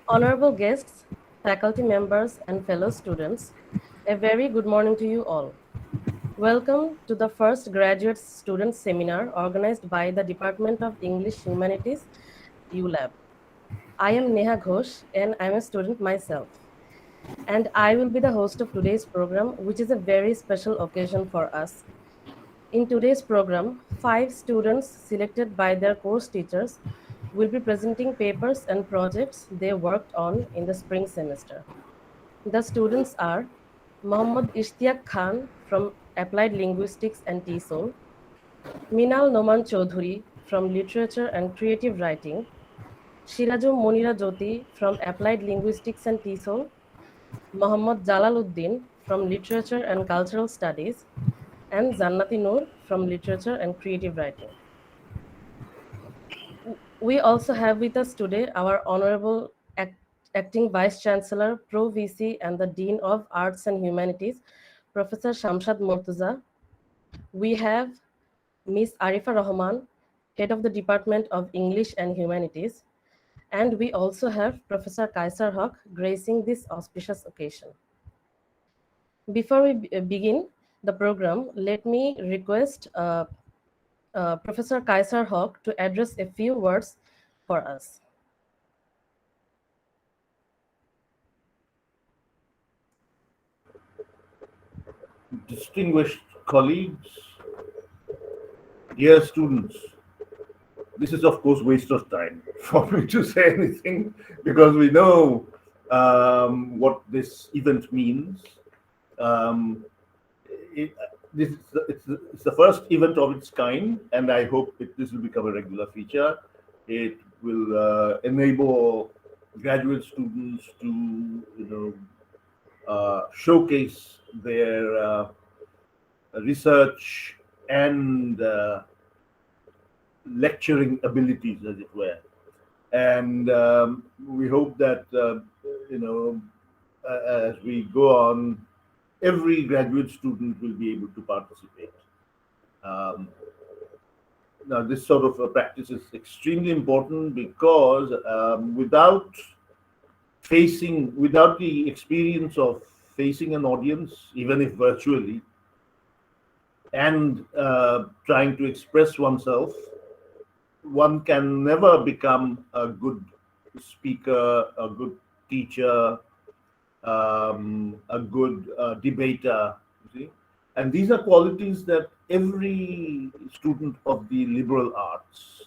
Honorable guests, faculty members, and fellow students, a very good morning to you all. Welcome to the first graduate student seminar organized by the Department of English Humanities, ULAB. I am Neha Ghosh and I am a student myself. And I will be the host of today's program, which is a very special occasion for us. In today's program, 5 students selected by their course teachers will be presenting papers and projects they worked on in the spring semester. The students are Mohammad Ishtiaq Khan from Applied Linguistics and TESOL, Minal Noman Chaudhuri from Literature and Creative Writing, Shiraju Monira Jyoti from Applied Linguistics and TESOL, Mohammad Jalaluddin from Literature and Cultural Studies, and Zannati Noor from Literature and Creative Writing. We also have with us today our Honorable Acting Vice Chancellor, Pro VC, and the Dean of Arts and Humanities, Professor Shamshad Mortuza. We have Ms. Arifa Rahman, Head of the Department of English and Humanities, and we also have Professor Kaisar Haq gracing this auspicious occasion. Before we begin the program, let me request Professor Kaisar Haq to address a few words for us. Distinguished colleagues, dear students, this is of course waste of time for me to say anything because we know what this event means. Um, it, it's the first event of its kind, and I hope this will become a regular feature. It will enable graduate students to, showcase their research and lecturing abilities, as it were. And we hope that, as we go on, every graduate student will be able to participate. Um, Now, this sort of a practice is extremely important because without the experience of facing an audience, even if virtually, and trying to express oneself, one can never become a good speaker, a good teacher, a good debater. You see, and these are qualities that every student of the liberal arts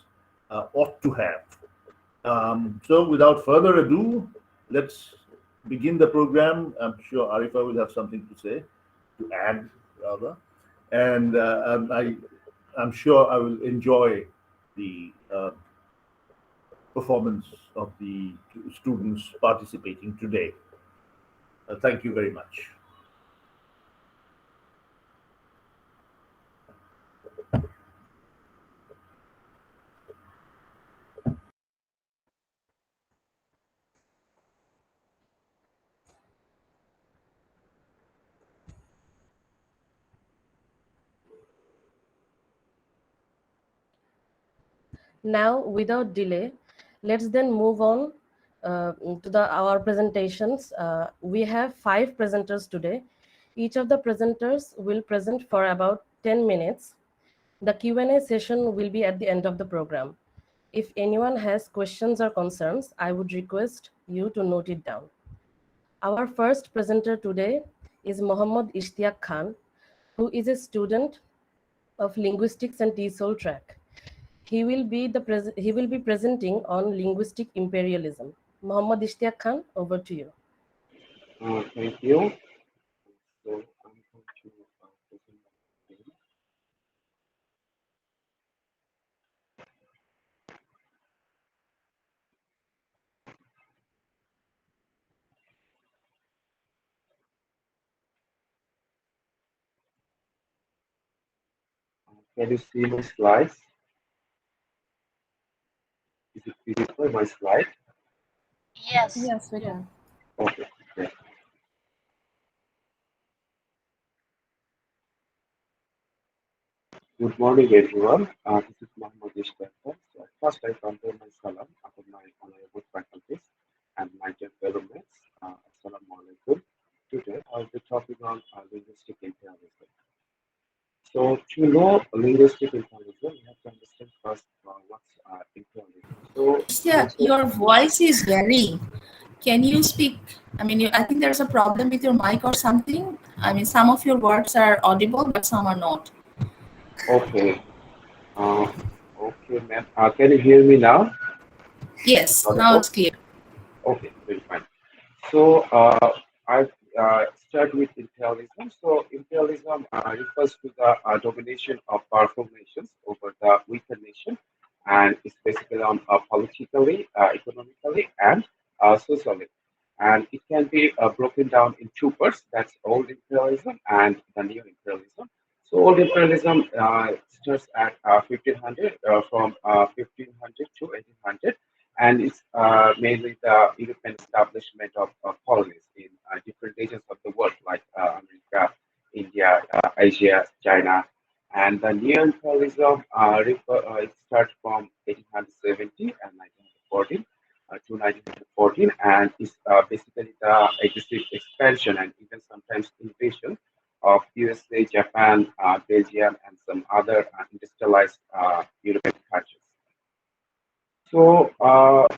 ought to have. So, without further ado, let's begin the program. I'm sure Arifa will have something to say, to add rather, and I'm sure I will enjoy the performance of the students participating today. Thank you very much. Now, without delay, let's then move on to our presentations. We have 5 presenters today. Each of the presenters will present for about 10 minutes. The Q&A session will be at the end of the program. If anyone has questions or concerns, I would request you to note it down. Our first presenter today is Mohammad Ishtiaq Khan, who is a student of Linguistics and TESOL track. He will be presenting on linguistic imperialism. Mohammad Ishtiaq Khan, over to you. Thank you. So I'm going to present my thing. Can you see my slides? Is it visible, my slide? Yes. Yes, we Yeah. can. Okay, great. Good morning, everyone. This is Muhammad Ishtakhar. So, first, I convey my salam upon my honorable faculties and my dear fellow mates. Assalamu alaikum. Today, I'll be talking on linguistic imperialism. So, to know linguistic imperialism, you have to understand first what's imperialism. So, Yeah, linguistic, your voice is varying. Can you speak? I mean, I think there's a problem with your mic or something. I mean, some of your words are audible, but some are not. okay, uh, okay, ma'am. Can you hear me now? Is it Yes, now audible? it's clear. Okay, very fine. So I start with imperialism. So imperialism refers to the domination of powerful nations over the weaker nation, and it's basically on politically, economically, and socially. And it can be broken down in two parts. That's old imperialism and the new imperialism. So old imperialism starts at 1500, from 1500 to 1800, and it's mainly the European establishment of colonies in different regions of the world, like America, India, Asia, China. And the neo imperialism it starts from 1870 and 1914 to 1914, and is basically the aggressive expansion and even sometimes invasion of USA, Japan, Belgium, and some other industrialized European countries. So,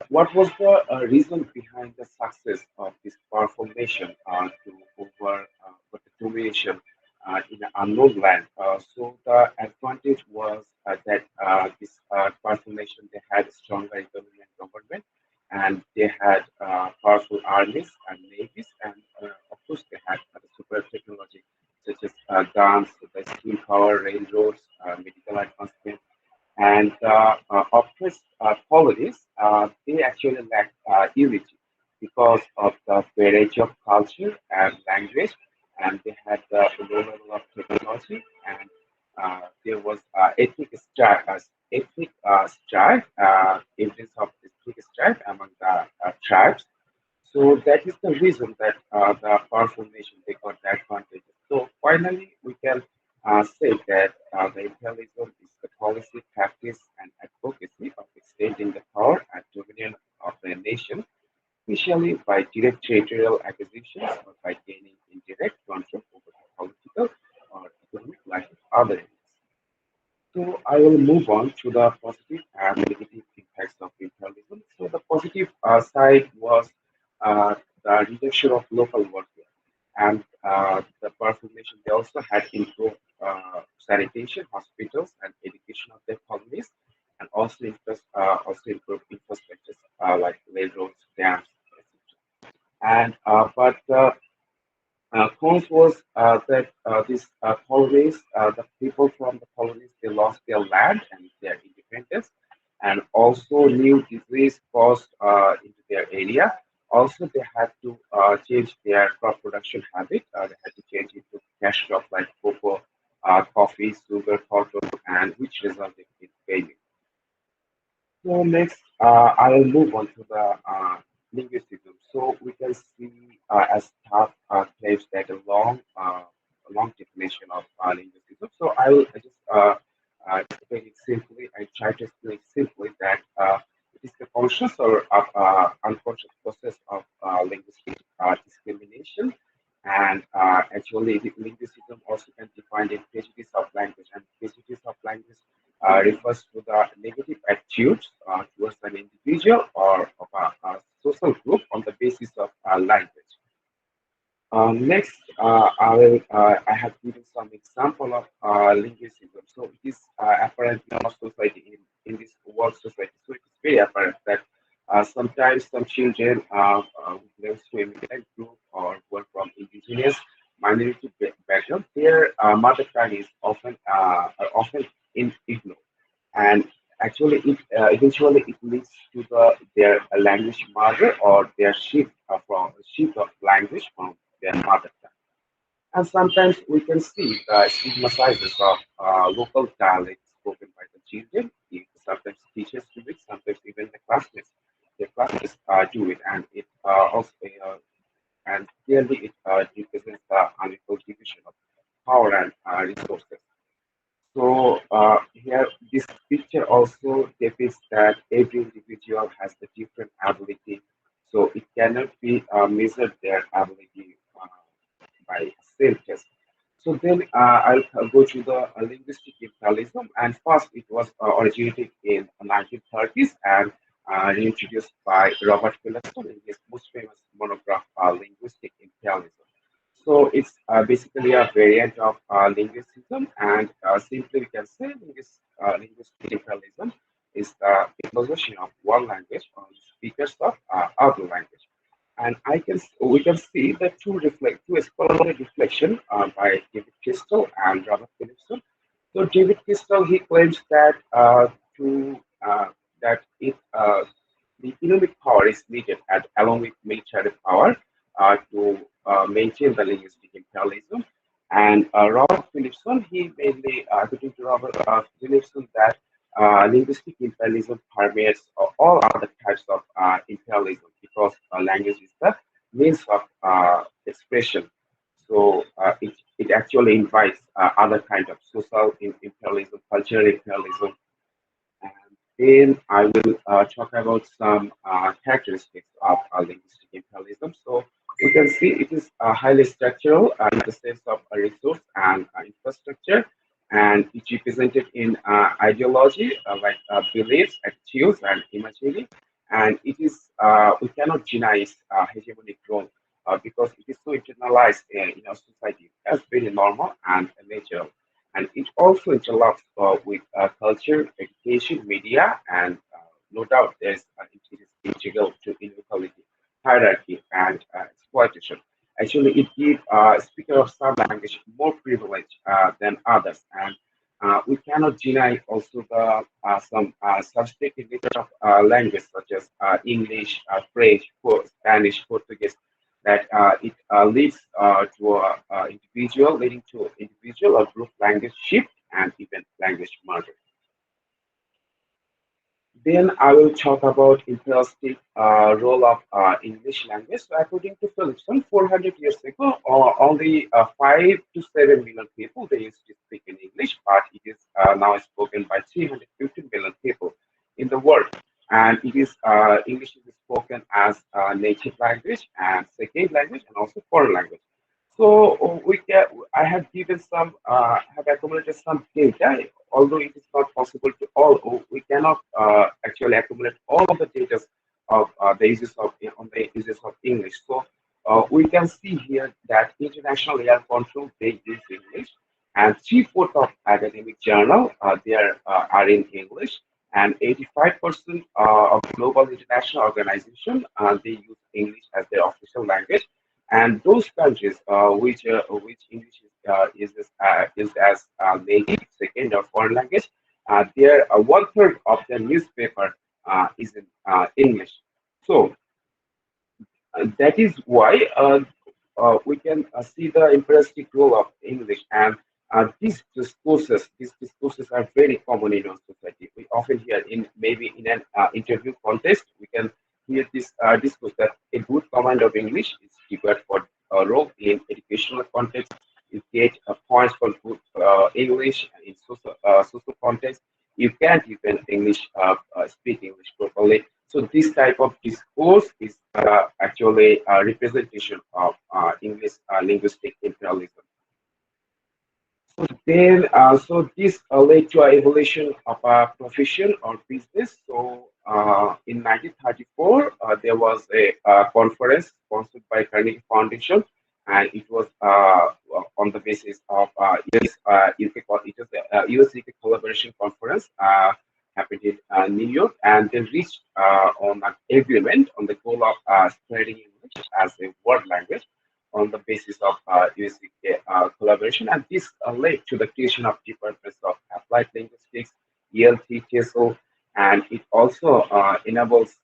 what was the reason behind the success of this powerful nation to over the domination in an unknown land? So, the advantage was that this powerful nation, they had stronger economy and government, and they had powerful armies and navies, and of course, they had super technology such as guns, the steam power, railroads, medical advancement, and oppressed colonies, they actually lack unity because of the variety of culture and language, and they had the low level of technology, and there was strife, evidence of ethnic strife among the tribes. So that is the reason that the powerful nation, they got the advantage. So finally, we can say that the imperialism is the policy, practice, and advocacy of extending the power and dominion of the nation, especially by direct territorial acquisitions or by gaining indirect control over the political or economic life of other areas. So I will move on to the positive and negative impacts of imperialism. So the positive side was the reduction of local warfare, and the powerful nation, they also had improved sanitation, hospitals, and education of their colonies, and also improved infrastructures like railroads, dams, etc. And but cons was that these colonies, the people from the colonies, they lost their land and their independence, and also new disease caused into their area. Also, they had to change their crop production habit. They had to change it to cash crop like cocoa, coffee, sugar, cotton, and which resulted in famine. So next, I will move on to the linguisticism. So we can see as top claims that a long definition of linguisticism. So I will just explain it simply. I try to explain simply that it is the conscious or unconscious process of linguistic discrimination. And actually, linguisticism also can define the prejudice of language, and prejudice of language refers to the negative attitudes towards an individual or of a social group on the basis of language. Next, I have given some example of linguisticism. So it is apparent in our society, in this world society. So it is very apparent that sometimes some children belongs to immigrant group or who are from indigenous minority background, their mother tongue is often ignored, and actually it eventually it leads to their language mother or their shift of language from their mother tongue. And sometimes we can see the stigmatizers of local dialects spoken by the children. Sometimes teachers do it, sometimes even the classmates do it, and it also and clearly it represents the unequal division of power and resources. So here, this picture also depicts that every individual has a different ability. So it cannot be measured their ability by self-test. So then I'll go to the linguistic imperialism. And first, it was originated in 1930s and reintroduced by Robert Philipson in his most famous monograph, Linguistic Imperialism. So it's basically a variant of linguisticism, and simply we can say linguistic imperialism is the imposition of one language on speakers of other language. And we can see the two scholarly reflection by David Crystal and Robert Philipson. So David Crystal, he claims that to that it the economic power is needed along with military power to maintain the linguistic imperialism. And Robert Philipson, he mainly, according to Robert Philipson, that linguistic imperialism permeates all other types of imperialism because language is the means of expression. So it actually invites other kind of social imperialism, cultural imperialism, and then I will talk about some characteristics of linguistic imperialism. So we can see it is highly structural in the sense of a resource and infrastructure, and it's represented in ideology like beliefs, attitudes, and imagery. And it is we cannot deny its hegemonic role because it is so internalized in our society as very normal and natural, and it also interlocks with culture, education, media, and no doubt it is integral to inequality, hierarchy, and exploitation. Actually, it gives speaker of some language more privilege than others, and we cannot deny also the some substantive nature of language such as English, French, Spanish, Portuguese, that it leads to individual, leading to individual or group language shift and even language murder. Then I will talk about imperialistic role of English language. So according to Philipson, 400 years ago, only 5 to 7 million people they used to speak in English, but it is now spoken by 350 million people in the world. And it is English is spoken as a native language and second language and also foreign language. So I have given some, have accumulated some data, although it is not possible to we cannot actually accumulate all of the data of the uses of on the uses of English. So we can see here that international air control they use English, and three-fourths of academic journal are in English, and 85% of global international organization they use English as their official language, and those countries which English is as native, second, or foreign language, there one third of their newspaper is in English. So that is why we can see the imperialistic role of English, and these discourses are very common in our society. We often hear in maybe in an interview context, we can hear this discourse that a good command of English is required for a role in educational context. You get points for good English in social context. You can't even speak English properly. So this type of discourse is actually a representation of English linguistic imperialism. So this led to a evolution of a profession or business. So in 1934, there was a conference sponsored by Carnegie Foundation, and it was on the basis of it was the US UK collaboration conference happened in New York, and they reached on an agreement on the goal of spreading English as a world language on the basis of US collaboration, and this led to the creation of departments of applied linguistics, ELT, TESOL, and it also enables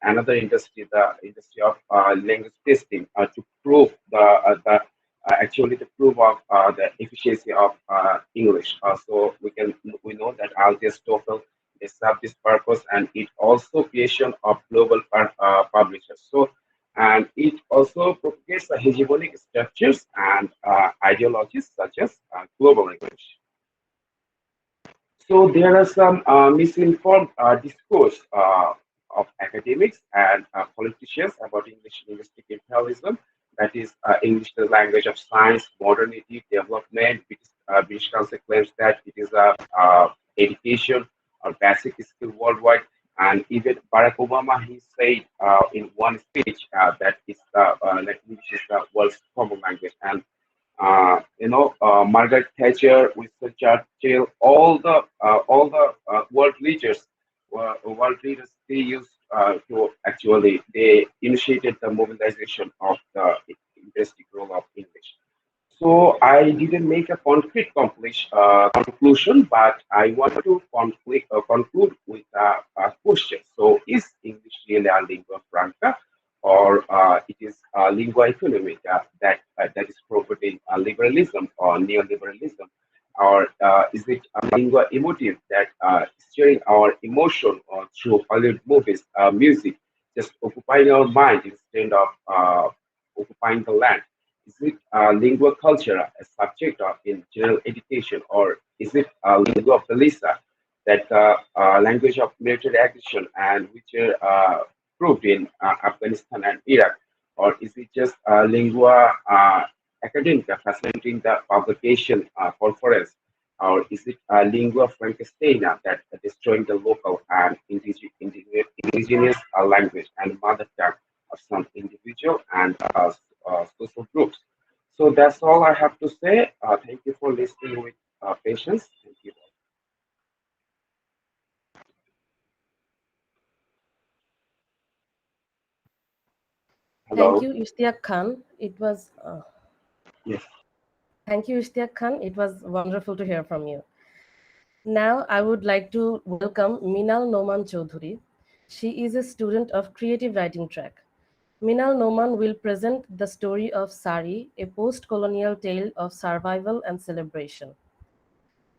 another industry, the industry of language testing, to prove the actually the proof of the efficiency of English. We know that IELTS, TOEFL, they serve this purpose, and it also creation of global publishers. So and it also propagates the hegemonic structures and ideologies such as global language. So there are some misinformed discourse of academics and politicians about English linguistic imperialism. That is, English the language of science, modernity, development. British Council claims that it is a education or basic skill worldwide. And even Barack Obama, he said in one speech that English is the world's common language. And Margaret Thatcher, Winston Churchill, all the world leaders, they used to actually they initiated the mobilization of the linguistic role of English. So I didn't make a concrete conclusion, but I want to conclude with a question. So is English really a lingua franca, or it is lingua economica that is promoting liberalism or neoliberalism, or is it a lingua emotive that is sharing our emotion through Hollywood movies, music, just occupying our mind instead of occupying the land? Is it lingua cultura, a subject of in general education, or is it lingua felisa, that language of military aggression and which are proved in Afghanistan and Iraq, or is it just lingua academica, facilitating the publication conference, or is it lingua francestina that destroying the local and indigenous language and mother tongue of some individual and social groups? So that's all I have to say. Thank you for listening with patience. Thank you. Thank Hello. you, Ishtiaq Khan. Yes. Thank you, Ishtiaq Khan. It was wonderful to hear from you. Now, I would like to welcome Minal Noman Choudhury. She is a student of Creative Writing track. Minal Noman will present the story of Sari, a post-colonial tale of survival and celebration.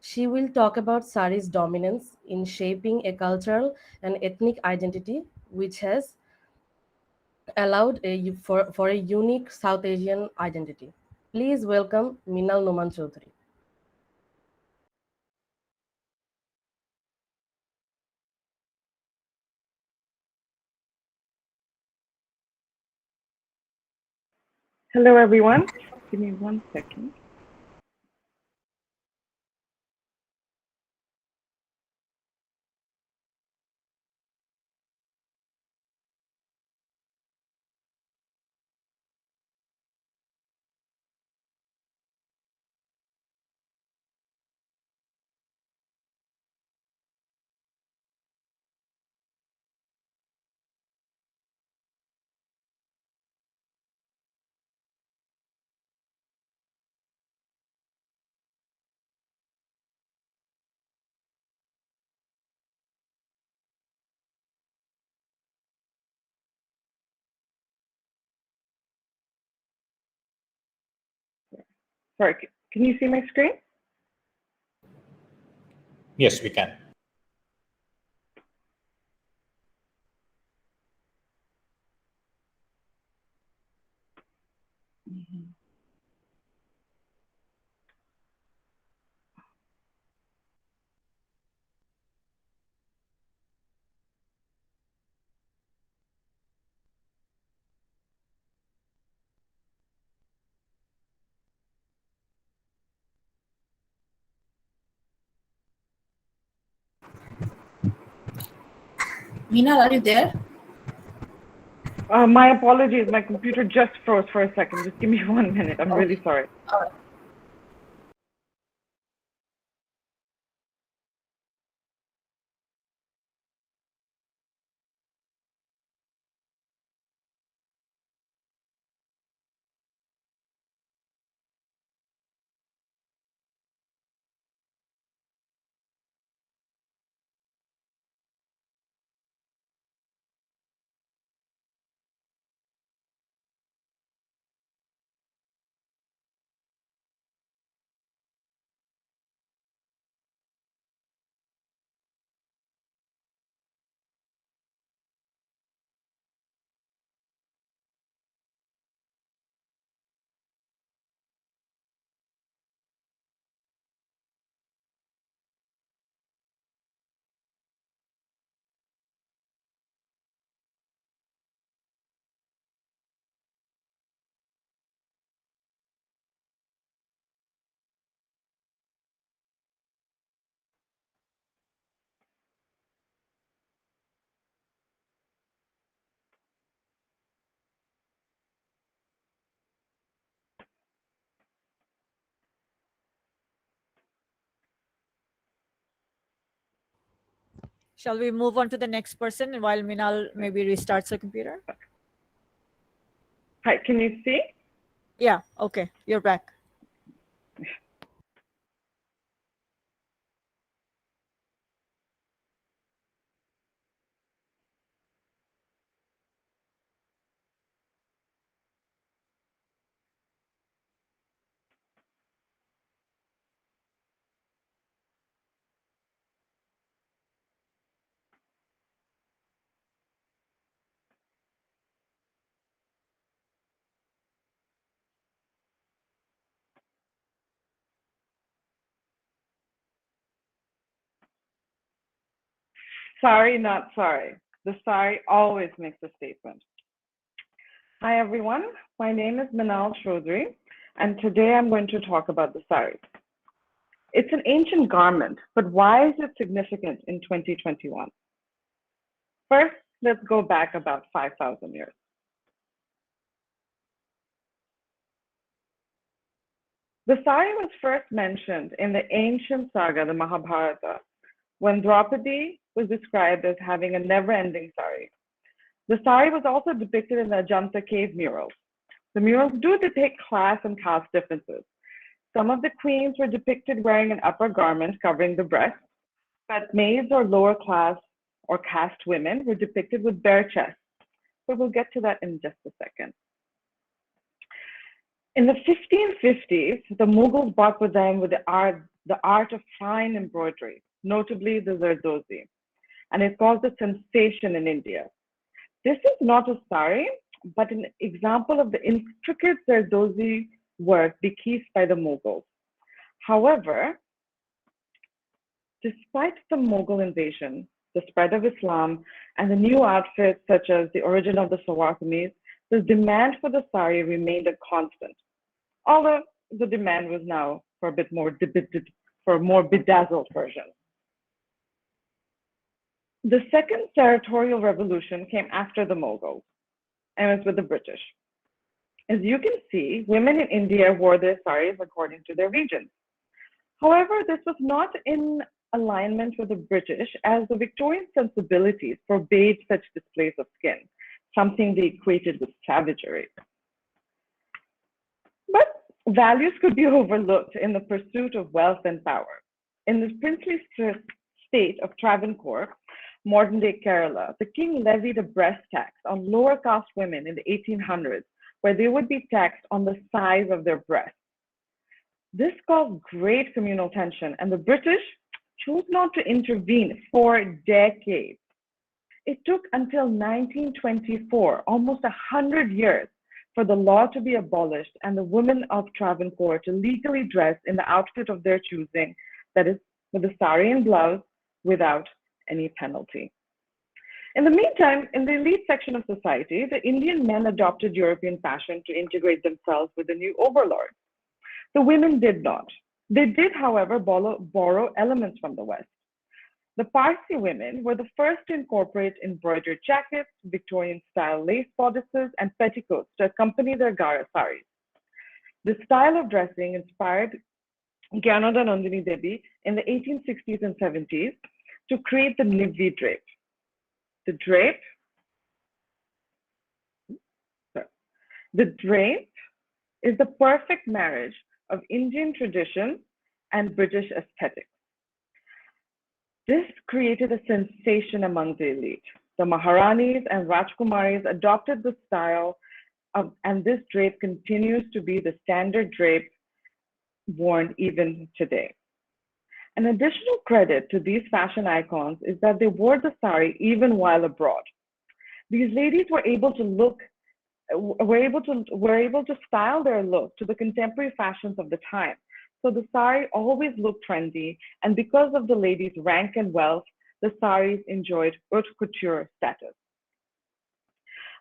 She will talk about Sari's dominance in shaping a cultural and ethnic identity, which has allowed for a unique South Asian identity. Please welcome Minal Noman Choudhury. Hello, everyone. Give me one second. Sorry, can you see my screen? Yes, we can. Minal, are you there? My apologies. My computer just froze for a second. Just give me 1 minute. I'm really sorry. All right. Shall we move on to the next person while Minal maybe restarts the computer? Hi, can you see? Yeah, okay, you're back. Sorry, not sorry. The sorry always makes a statement. Hi, everyone. My name is Minal Chaudhary, and today I'm going to talk about the sari. It's an ancient garment, but why is it significant in 2021? First, let's go back about 5,000 years. The sari was first mentioned in the ancient saga, the Mahabharata, when Draupadi was described as having a never-ending sari. The sari was also depicted in the Ajanta cave murals. The murals do depict class and caste differences. Some of the queens were depicted wearing an upper garment covering the breast, but maids or lower class or caste women were depicted with bare chests. But we'll get to that in just a second. In the 1550s, the Mughals brought with them with the art of fine embroidery, notably the Zardozi, and it caused a sensation in India. This is not a sari, but an example of the intricate Zardozi work bequeathed by the Mughals. However, despite the Mughal invasion, the spread of Islam, and the new outfits such as the origin of the Salwar Kameez, the demand for the sari remained a constant, although the demand was now for a bit more for a more bedazzled version. The second territorial revolution came after the Mughals, and it was with the British. As you can see, women in India wore their saris according to their regions. However, this was not in alignment with the British, as the Victorian sensibilities forbade such displays of skin, something they equated with savagery. But values could be overlooked in the pursuit of wealth and power. In the princely state of Travancore, modern-day Kerala, the king levied a breast tax on lower caste women in the 1800s, where they would be taxed on the size of their breasts. This caused great communal tension, and the British chose not to intervene for decades. It took until 1924, almost 100 years, for the law to be abolished and the women of Travancore to legally dress in the outfit of their choosing, that is, with a sari and blouse, without any penalty. In the meantime, in the elite section of society, the Indian men adopted European fashion to integrate themselves with the new overlords. The women did not. They did, however, borrow elements from the West. The Parsi women were the first to incorporate embroidered jackets, Victorian-style lace bodices, and petticoats to accompany their Gara saris. This style of dressing inspired Gyanoda Nandini Devi in the 1860s and 70s to create the Nivvi drape. The drape is the perfect marriage of Indian tradition and British aesthetics. This created a sensation among the elite. The Maharanis and Rajkumaris adopted the style and this drape continues to be the standard drape worn even today. An additional credit to these fashion icons is that they wore the sari even while abroad. These ladies were able to style their look to the contemporary fashions of the time. So the sari always looked trendy, and because of the ladies' rank and wealth, the saris enjoyed haute couture status.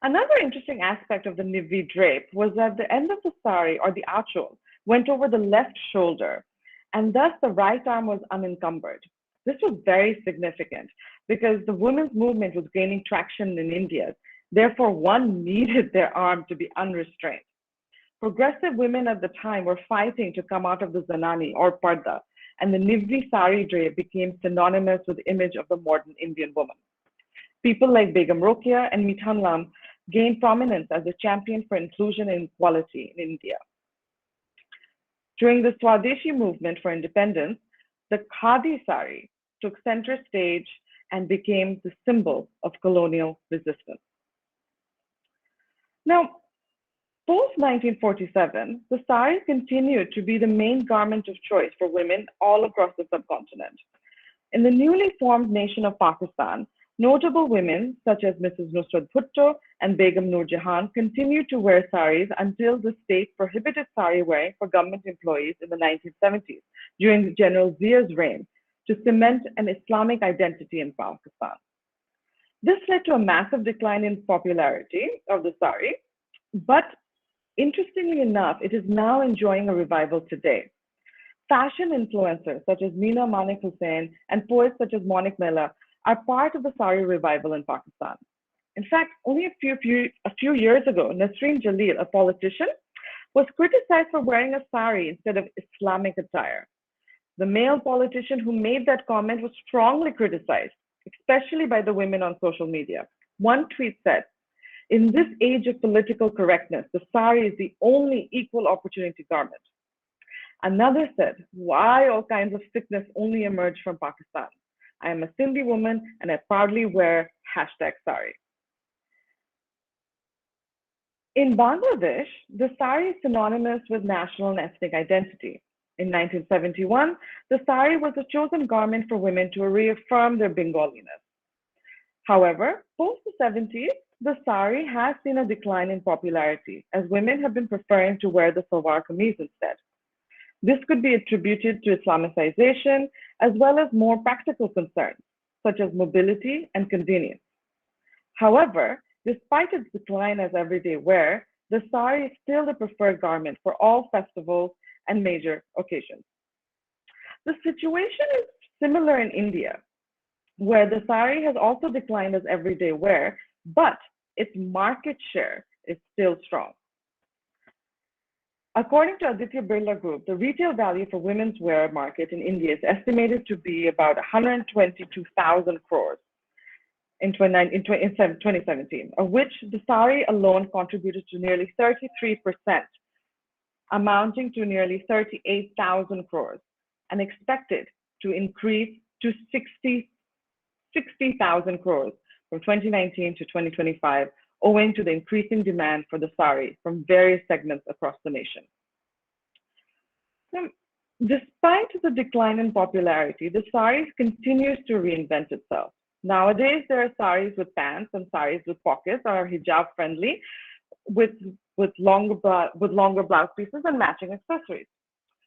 Another interesting aspect of the Nivvi drape was that the end of the sari, or the achol, went over the left shoulder, and thus the right arm was unencumbered. This was very significant because the women's movement was gaining traction in India. Therefore, one needed their arm to be unrestrained. Progressive women at the time were fighting to come out of the zanani or parda, and the Nivri sari drape became synonymous with the image of the modern Indian woman. People like Begum Rokeya and Mithan Lam gained prominence as a champion for inclusion and equality in India. During the Swadeshi movement for independence, the Khadi sari took center stage and became the symbol of colonial resistance. Now, post 1947, the sari continued to be the main garment of choice for women all across the subcontinent. In the newly formed nation of Pakistan, notable women such as Mrs. Nusrat Bhutto and Begum Nur Jahan continued to wear saris until the state prohibited sari wearing for government employees in the 1970s during General Zia's reign to cement an Islamic identity in Pakistan. This led to a massive decline in popularity of the sari, but interestingly enough, it is now enjoying a revival today. Fashion influencers such as Meena Manik Hussain and poets such as Monik Mehla are part of the sari revival in Pakistan. In fact, only a few years ago, Nasreen Jalil, a politician, was criticized for wearing a sari instead of Islamic attire. The male politician who made that comment was strongly criticized, especially by the women on social media. One tweet said, "In this age of political correctness, the sari is the only equal opportunity garment." Another said, "Why all kinds of sickness only emerge from Pakistan? I am a Sindhi woman and I proudly wear #sari." In Bangladesh, the sari is synonymous with national and ethnic identity. In 1971, the sari was a chosen garment for women to reaffirm their Bengaliness. However, post the 70s, the sari has seen a decline in popularity as women have been preferring to wear the salwar kameez instead. This could be attributed to Islamicization as well as more practical concerns, such as mobility and convenience. However, despite its decline as everyday wear, the sari is still the preferred garment for all festivals and major occasions. The situation is similar in India, where the sari has also declined as everyday wear, but its market share is still strong. According to Aditya Birla Group, the retail value for women's wear market in India is estimated to be about 122,000 crores in 2017, of which the sari alone contributed to nearly 33%, amounting to nearly 38,000 crores, and expected to increase to 60,000 crores from 2019 to 2025, owing to the increasing demand for the sari from various segments across the nation. Now, despite the decline in popularity, the sari continues to reinvent itself. Nowadays, there are saris with pants and saris with pockets or hijab friendly, with longer blouse pieces and matching accessories.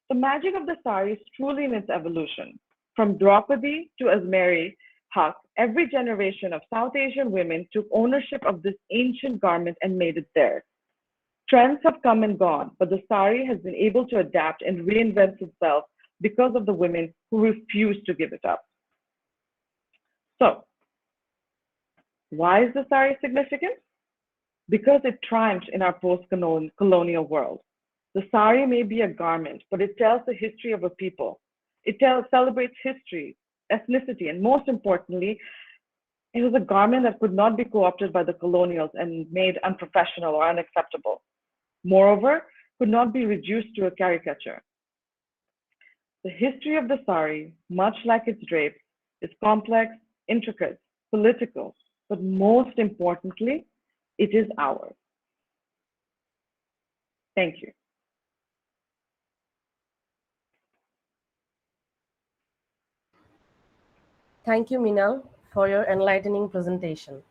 The magic of the sari is truly in its evolution. From Draupadi to Azmeri Haq, every generation of South Asian women took ownership of this ancient garment and made it theirs. Trends have come and gone, but the sari has been able to adapt and reinvent itself because of the women who refuse to give it up. So, why is the sari significant? Because it triumphs in our post-colonial world. The sari may be a garment, but it tells the history of a people. It celebrates history, ethnicity, and most importantly, it was a garment that could not be co-opted by the colonials and made unprofessional or unacceptable. Moreover, could not be reduced to a caricature. The history of the sari, much like its drapes, is complex, intricate, political, but most importantly, it is ours. Thank you. Thank you, Minal, for your enlightening presentation.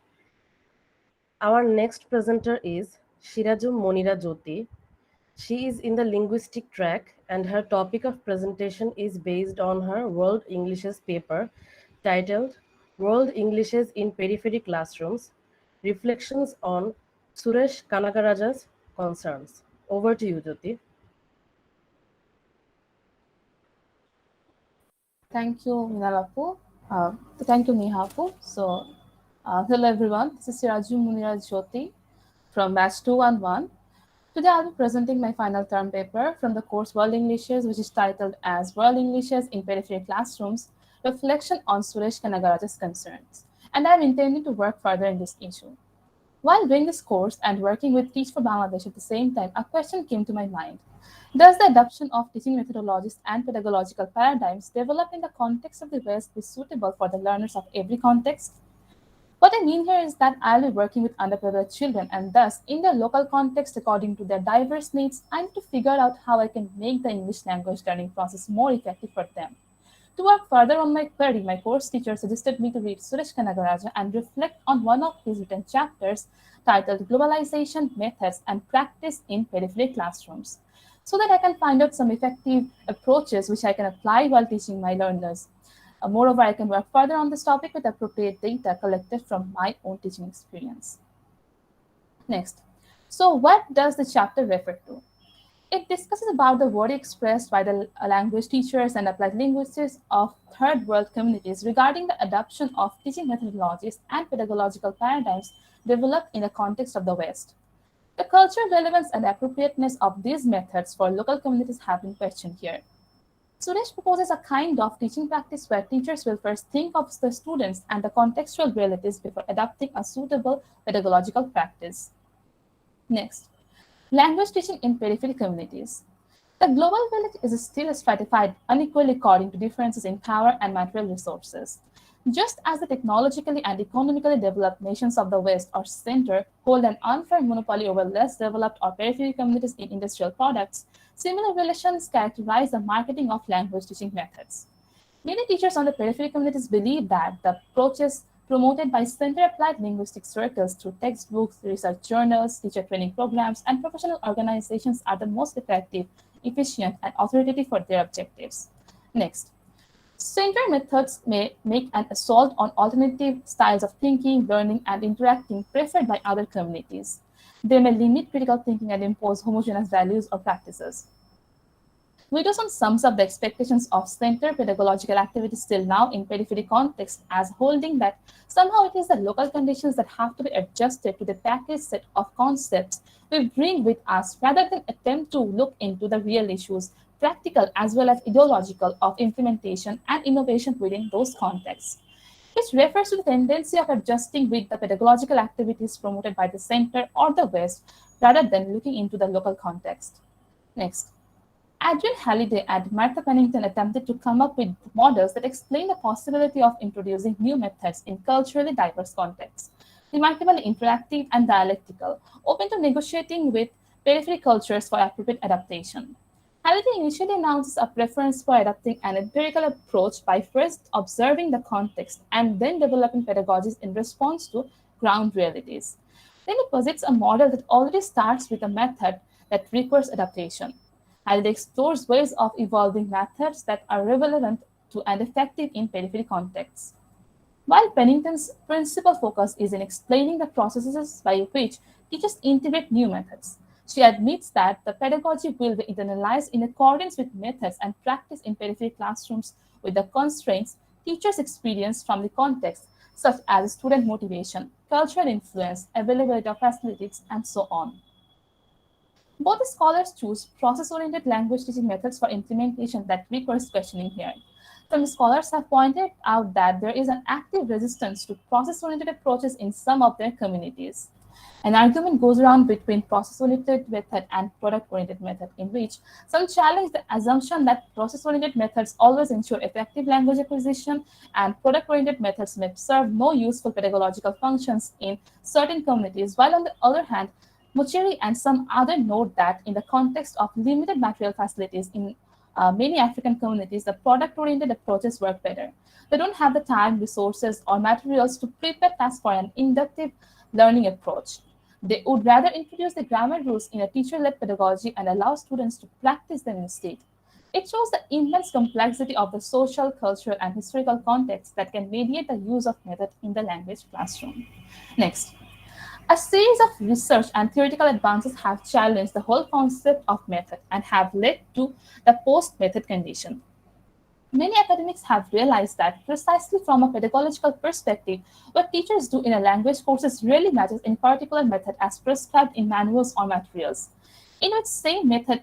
Our next presenter is Shiraju Monira Jyoti. She is in the linguistic track and her topic of presentation is based on her World Englishes paper titled World Englishes in Periphery Classrooms, Reflections on Suresh Kanagaraja's Concerns. Over to you, Jyoti. Thank you, Minalapu. Thank you, Mihapu. So, hello everyone. This is Siraju Munira Jyoti from batch 211. Today I'll be presenting my final term paper from the course World Englishes, which is titled as World Englishes in Periphery Classrooms, Reflection on Suresh Kanagaraja's Concerns. And I'm intending to work further in this issue. While doing this course and working with Teach for Bangladesh at the same time, a question came to my mind. Does the adoption of teaching methodologies and pedagogical paradigms developed in the context of the West be suitable for the learners of every context? What I mean here is that I'll be working with underprivileged children, and thus, in their local context, according to their diverse needs, I need to figure out how I can make the English language learning process more effective for them. To work further on my query, my course teacher suggested me to read Suresh Kanagaraja and reflect on one of his written chapters titled Globalization Methods and Practice in Periphery Classrooms, so that I can find out some effective approaches which I can apply while teaching my learners. Moreover, I can work further on this topic with appropriate data collected from my own teaching experience. Next, so what does the chapter refer to? It discusses about the worry expressed by the language teachers and applied linguists of third world communities regarding the adoption of teaching methodologies and pedagogical paradigms developed in the context of the West. The cultural relevance and appropriateness of these methods for local communities have been questioned here. Suresh proposes a kind of teaching practice where teachers will first think of the students and the contextual realities before adopting a suitable pedagogical practice. Next, language teaching in peripheral communities. The global village is still stratified unequally according to differences in power and material resources. Just as the technologically and economically developed nations of the West or Center hold an unfair monopoly over less developed or peripheral communities in industrial products, similar relations characterize the marketing of language teaching methods. Many teachers on the periphery communities believe that the approaches promoted by center applied linguistic circles through textbooks, research journals, teacher training programs, and professional organizations are the most effective, efficient, and authoritative for their objectives. Next, center methods may make an assault on alternative styles of thinking, learning, and interacting preferred by other communities. They may limit critical thinking and impose homogeneous values or practices. Widdowson sums up the expectations of center pedagogical activities still now in periphery context as holding that somehow it is the local conditions that have to be adjusted to the packaged set of concepts we bring with us rather than attempt to look into the real issues, practical as well as ideological, of implementation and innovation within those contexts, which refers to the tendency of adjusting with the pedagogical activities promoted by the center or the West rather than looking into the local context. Next, Adrian Halliday and Martha Pennington attempted to come up with models that explain the possibility of introducing new methods in culturally diverse contexts, remarkably interactive and dialectical, open to negotiating with periphery cultures for appropriate adaptation. Halliday initially announces a preference for adopting an empirical approach by first observing the context and then developing pedagogies in response to ground realities. Then he posits a model that already starts with a method that requires adaptation. Halliday explores ways of evolving methods that are relevant to and effective in periphery contexts. While Pennington's principal focus is in explaining the processes by which teachers integrate new methods, she admits that the pedagogy will be internalized in accordance with methods and practice in periphery classrooms with the constraints teachers experience from the context, such as student motivation, cultural influence, availability of facilities, and so on. Both scholars choose process-oriented language teaching methods for implementation that requires questioning here. Some scholars have pointed out that there is an active resistance to process-oriented approaches in some of their communities. An argument goes around between process-oriented method and product-oriented method, in which some challenge the assumption that process-oriented methods always ensure effective language acquisition and product-oriented methods may serve no useful pedagogical functions in certain communities, while on the other hand, Mocheri and some other note that in the context of limited material facilities in many African communities, the product-oriented approaches work better. They don't have the time, resources, or materials to prepare tasks for an inductive learning approach. They would rather introduce the grammar rules in a teacher-led pedagogy and allow students to practice them instead. It shows the immense complexity of the social, cultural, and historical context that can mediate the use of method in the language classroom. Next, a series of research and theoretical advances have challenged the whole concept of method and have led to the post-method condition. Many academics have realized that precisely from a pedagogical perspective, what teachers do in a language course really matters in particular method as prescribed in manuals or materials. in which same method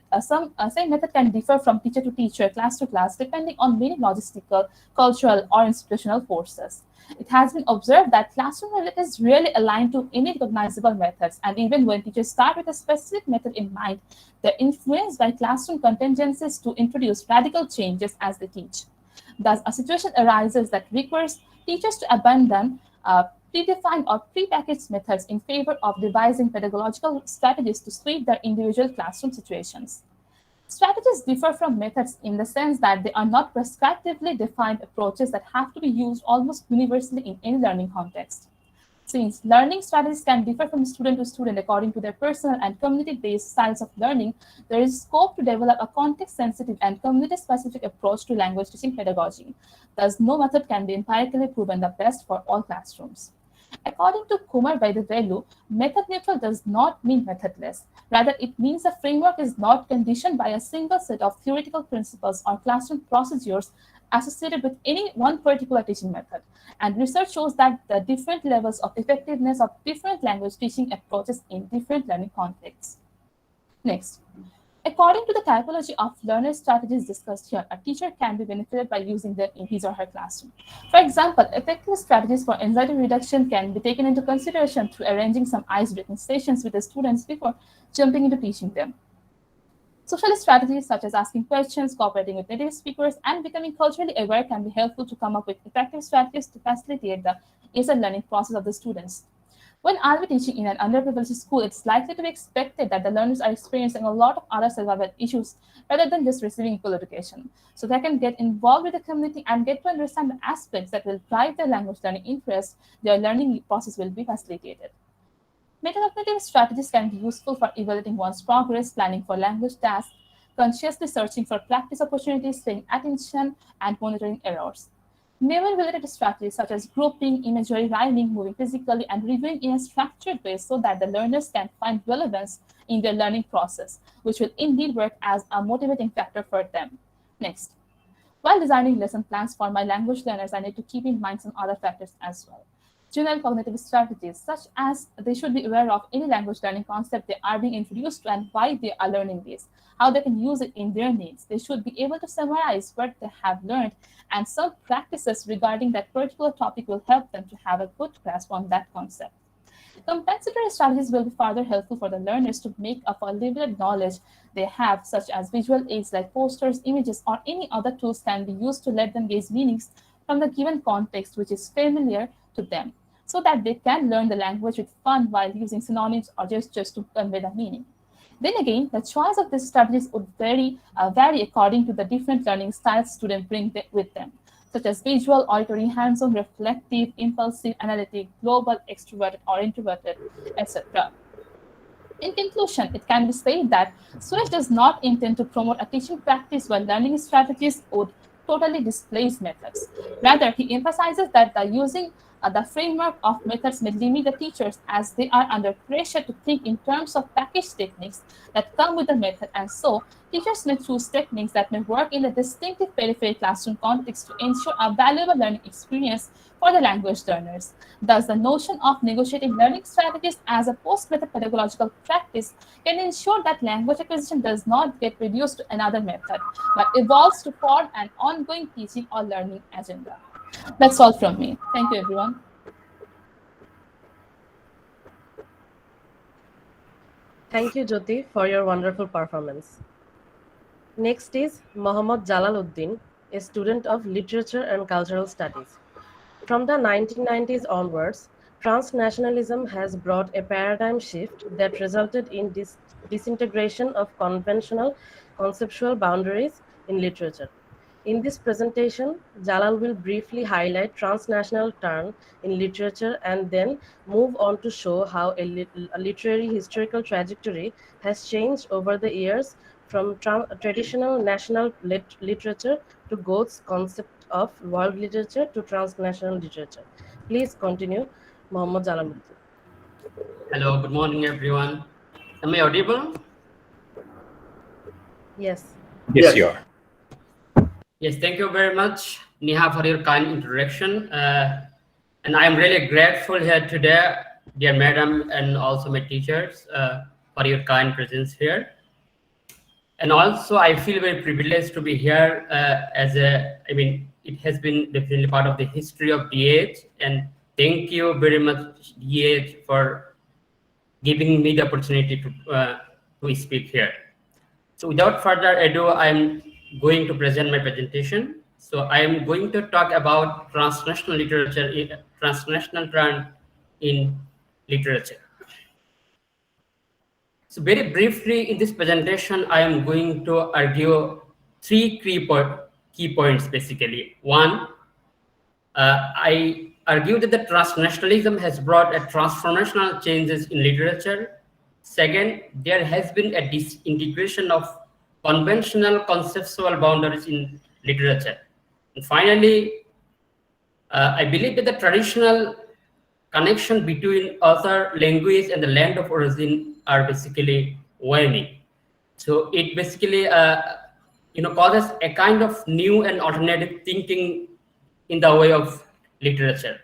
can differ from teacher to teacher, class to class, depending on many logistical, cultural, or institutional forces. It has been observed that classroom knowledge is rarely aligned to any recognizable methods, and even when teachers start with a specific method in mind, they're influenced by classroom contingencies to introduce radical changes as they teach. Thus, a situation arises that requires teachers to abandon predefined or prepackaged methods in favor of devising pedagogical strategies to suit their individual classroom situations. Strategies differ from methods in the sense that they are not prescriptively defined approaches that have to be used almost universally in any learning context. Since learning strategies can differ from student to student according to their personal and community-based styles of learning, there is scope to develop a context-sensitive and community-specific approach to language teaching pedagogy. Thus, no method can be empirically proven the best for all classrooms. According to Kumar Vaidavelu, method neutral does not mean methodless. Rather, it means the framework is not conditioned by a single set of theoretical principles or classroom procedures associated with any one particular teaching method. And research shows that the different levels of effectiveness of different language teaching approaches in different learning contexts. Next, according to the typology of learner strategies discussed here, a teacher can be benefited by using them in his or her classroom. For example, effective strategies for anxiety reduction can be taken into consideration through arranging some ice-breaking sessions with the students before jumping into teaching them. Social strategies such as asking questions, cooperating with native speakers, and becoming culturally aware can be helpful to come up with effective strategies to facilitate the ESL learning process of the students. When I'll be teaching in an underprivileged school, it's likely to be expected that the learners are experiencing a lot of other survival issues rather than just receiving equal education. So they can get involved with the community and get to understand the aspects that will drive their language learning interest, their learning process will be facilitated. Metacognitive strategies can be useful for evaluating one's progress, planning for language tasks, consciously searching for practice opportunities, paying attention, and monitoring errors. Memory-related strategies such as grouping, imagery, rhyming, moving physically, and reviewing in a structured way so that the learners can find relevance in their learning process, which will indeed work as a motivating factor for them. Next, while designing lesson plans for my language learners, I need to keep in mind some other factors as well. General cognitive strategies, such as they should be aware of any language learning concept they are being introduced to and why they are learning this, how they can use it in their needs. They should be able to summarize what they have learned, and some practices regarding that particular topic will help them to have a good grasp on that concept. Compensatory strategies will be further helpful for the learners to make up for limited knowledge they have, such as visual aids like posters, images, or any other tools can be used to let them gain meanings from the given context which is familiar to them, so that they can learn the language with fun while using synonyms or gestures to convey the meaning. Then again, the choice of these strategies would vary according to the different learning styles students bring with them, such as visual, auditory, hands-on, reflective, impulsive, analytic, global, extroverted, or introverted, etc. In conclusion, it can be said that Suresh does not intend to promote a teaching practice where learning strategies would totally displace methods. Rather, he emphasizes that the using the framework of methods may limit the teachers as they are under pressure to think in terms of packaged techniques that come with the method, and so teachers may choose techniques that may work in the distinctive periphery classroom context to ensure a valuable learning experience for the language learners. Thus, the notion of negotiating learning strategies as a post-method pedagogical practice can ensure that language acquisition does not get reduced to another method, but evolves to form an ongoing teaching or learning agenda. That's all from me. Thank you, everyone. Thank you, Jyoti, for your wonderful performance. Next is Mohammad Jalaluddin, a student of Literature and Cultural Studies. From the 1990s onwards, transnationalism has brought a paradigm shift that resulted in disintegration of conventional conceptual boundaries in literature. In this presentation, Jalal will briefly highlight transnational turn in literature and then move on to show how a literary historical trajectory has changed over the years from traditional national literature to Goeth's concept of world literature to transnational literature. Please continue, Mohammad Jalaluddin. Hello, good morning, everyone. Am I audible? Yes. Yes, Yes. you are. Yes, thank you very much, Neha, for your kind introduction. And I'm really grateful here today, dear madam, and also my teachers, for your kind presence here. And also, I feel very privileged to be here it has been definitely part of the history of DH. And thank you very much, DH, for giving me the opportunity to speak here. So without further ado, I'm going to present my presentation. So I am going to talk about transnational literature, transnational trend in literature. So very briefly in this presentation, I am going to argue three key points basically. One, I argue that the transnationalism has brought a transformational changes in literature. Second, there has been a disintegration of conventional conceptual boundaries in literature. And finally, I believe that the traditional connection between author, language, and the land of origin are basically waning. So it basically, causes a kind of new and alternative thinking in the way of literature.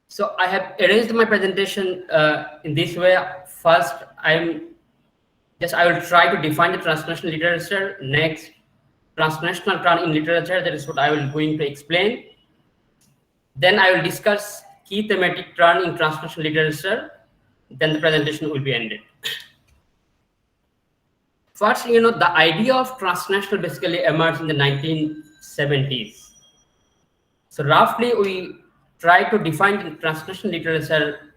So I have arranged my presentation in this way. First, I will try to define the transnational literature. Next, transnational trend in literature. That is what I will going to explain. Then I will discuss key thematic trend in transnational literature. Then the presentation will be ended. First, the idea of transnational basically emerged in the 1970s. So roughly, we try to define the transnational literature.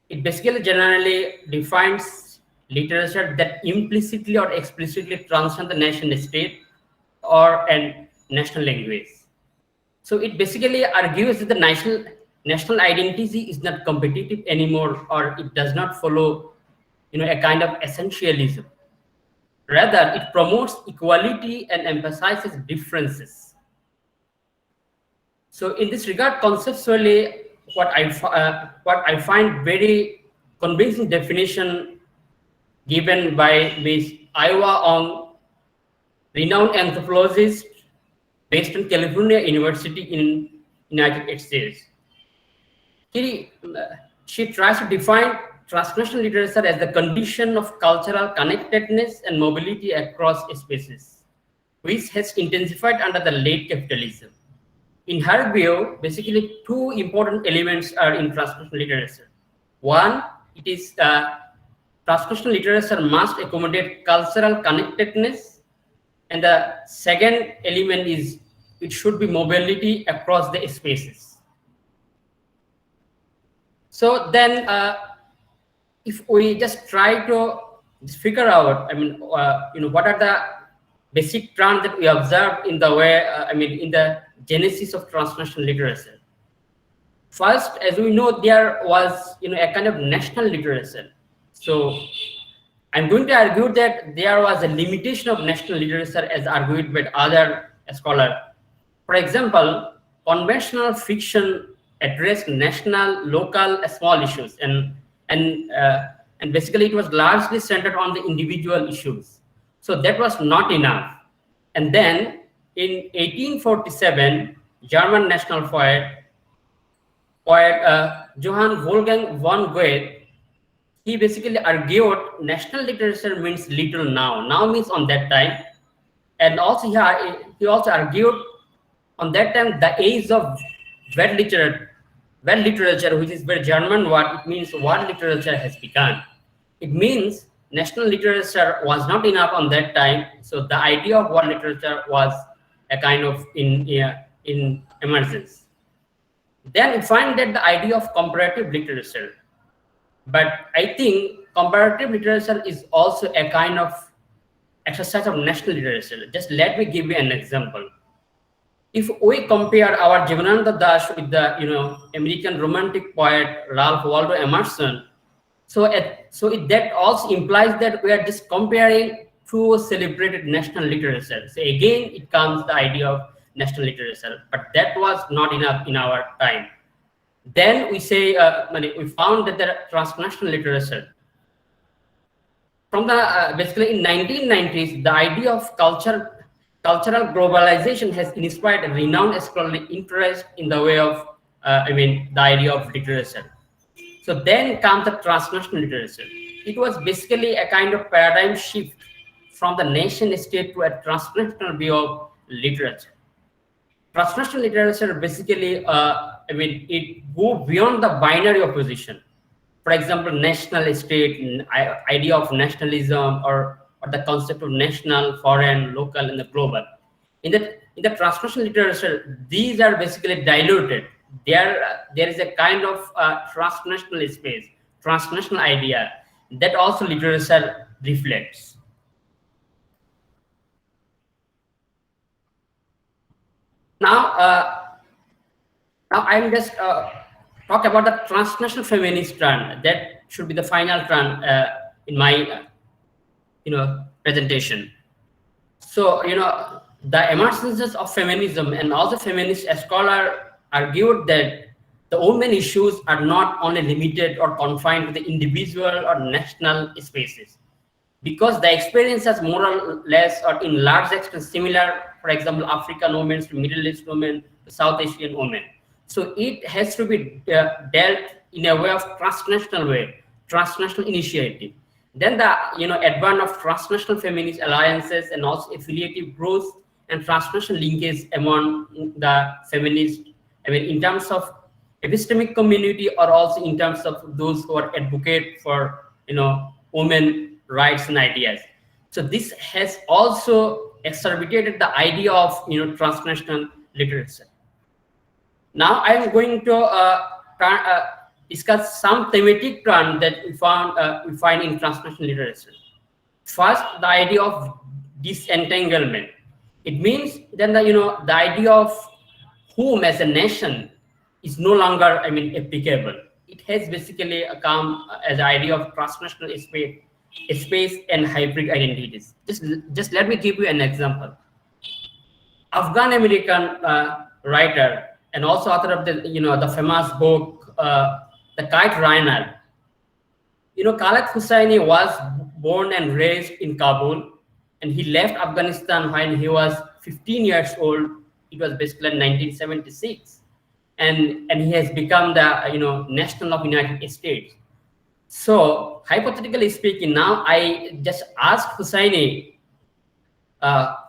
It basically generally defines literature that implicitly or explicitly transcend the nation state or a national language. So it basically argues that the national identity is not competitive anymore, or it does not follow, a kind of essentialism. Rather, it promotes equality and emphasizes differences. So in this regard, conceptually, what I find very convincing definition given by Ms. Iowa Ong, renowned anthropologist based in California University in United States. She tries to define transnational literature as the condition of cultural connectedness and mobility across species, which has intensified under the late capitalism. In her view, basically two important elements are in transnational literature. One, it is transnational literature must accommodate cultural connectedness, and the second element is it should be mobility across the spaces. So then, if we just try to figure out, what are the basic trends that we observe in the way, in the genesis of transnational literature. First, as we know, there was, a kind of national literature. So I'm going to argue that there was a limitation of national literature as argued by other scholars. For example, conventional fiction addressed national, local, small issues, and basically it was largely centered on the individual issues. So that was not enough. And then in 1847, German national poet Johann Wolfgang von Goethe, he basically argued national literature means little now. Now means on that time. And also he also argued on that time the age of Weltliterature, which is very German word, it means world literature has begun. It means national literature was not enough on that time. So the idea of world literature was a kind of in emergence. Then we find that the idea of comparative literature. But I think comparative literature is also a kind of exercise of national literature. Just let me give you an example. If we compare our Jivananda Das with the American romantic poet Ralph Waldo Emerson, that also implies that we are just comparing two celebrated national literature. So again, it comes the idea of national literature, but that was not enough in our time. Then we say we found that there are transnational literature. From the basically in 1990s, the idea of cultural globalization has inspired a renowned scholarly interest in the way of the idea of literature. So then comes the transnational literature. it was basically a kind of paradigm shift from the nation state to a transnational view of literature. Transnational literature basically, it go beyond the binary opposition. For example, national state, idea of nationalism, or the concept of national, foreign, local, and the global. In the transnational literature, these are basically diluted. There is a kind of transnational space, transnational idea that also literature reflects. Now, now I'm just talk about the transnational feminist trend. That should be the final trend in my presentation. So the emergence of feminism, and also feminist scholars argued that the women issues are not only limited or confined to the individual or national spaces, because the experiences more or less or in large extent similar, for example, African women to Middle East women to South Asian women. So it has to be dealt in a way of transnational way, transnational initiative. Then the advent of transnational feminist alliances and also affiliative growth and transnational linkage among the feminists, in terms of epistemic community, or also in terms of those who are advocate for women rights and ideas. So this has also exacerbated the idea of transnational literature. Now I am going to discuss some thematic trends that we find in transnational literature. First, the idea of disentanglement. It means then the idea of whom as a nation is no longer applicable. It has basically come as the idea of transnational space and hybrid identities. Just let me give you an example. Afghan American writer and also author of the famous book The Kite Runner. Khaled Hosseini was born and raised in Kabul, and he left Afghanistan when he was 15 years old. It was basically in 1976, and he has become the national of United States. So hypothetically speaking, now I just ask Hosseini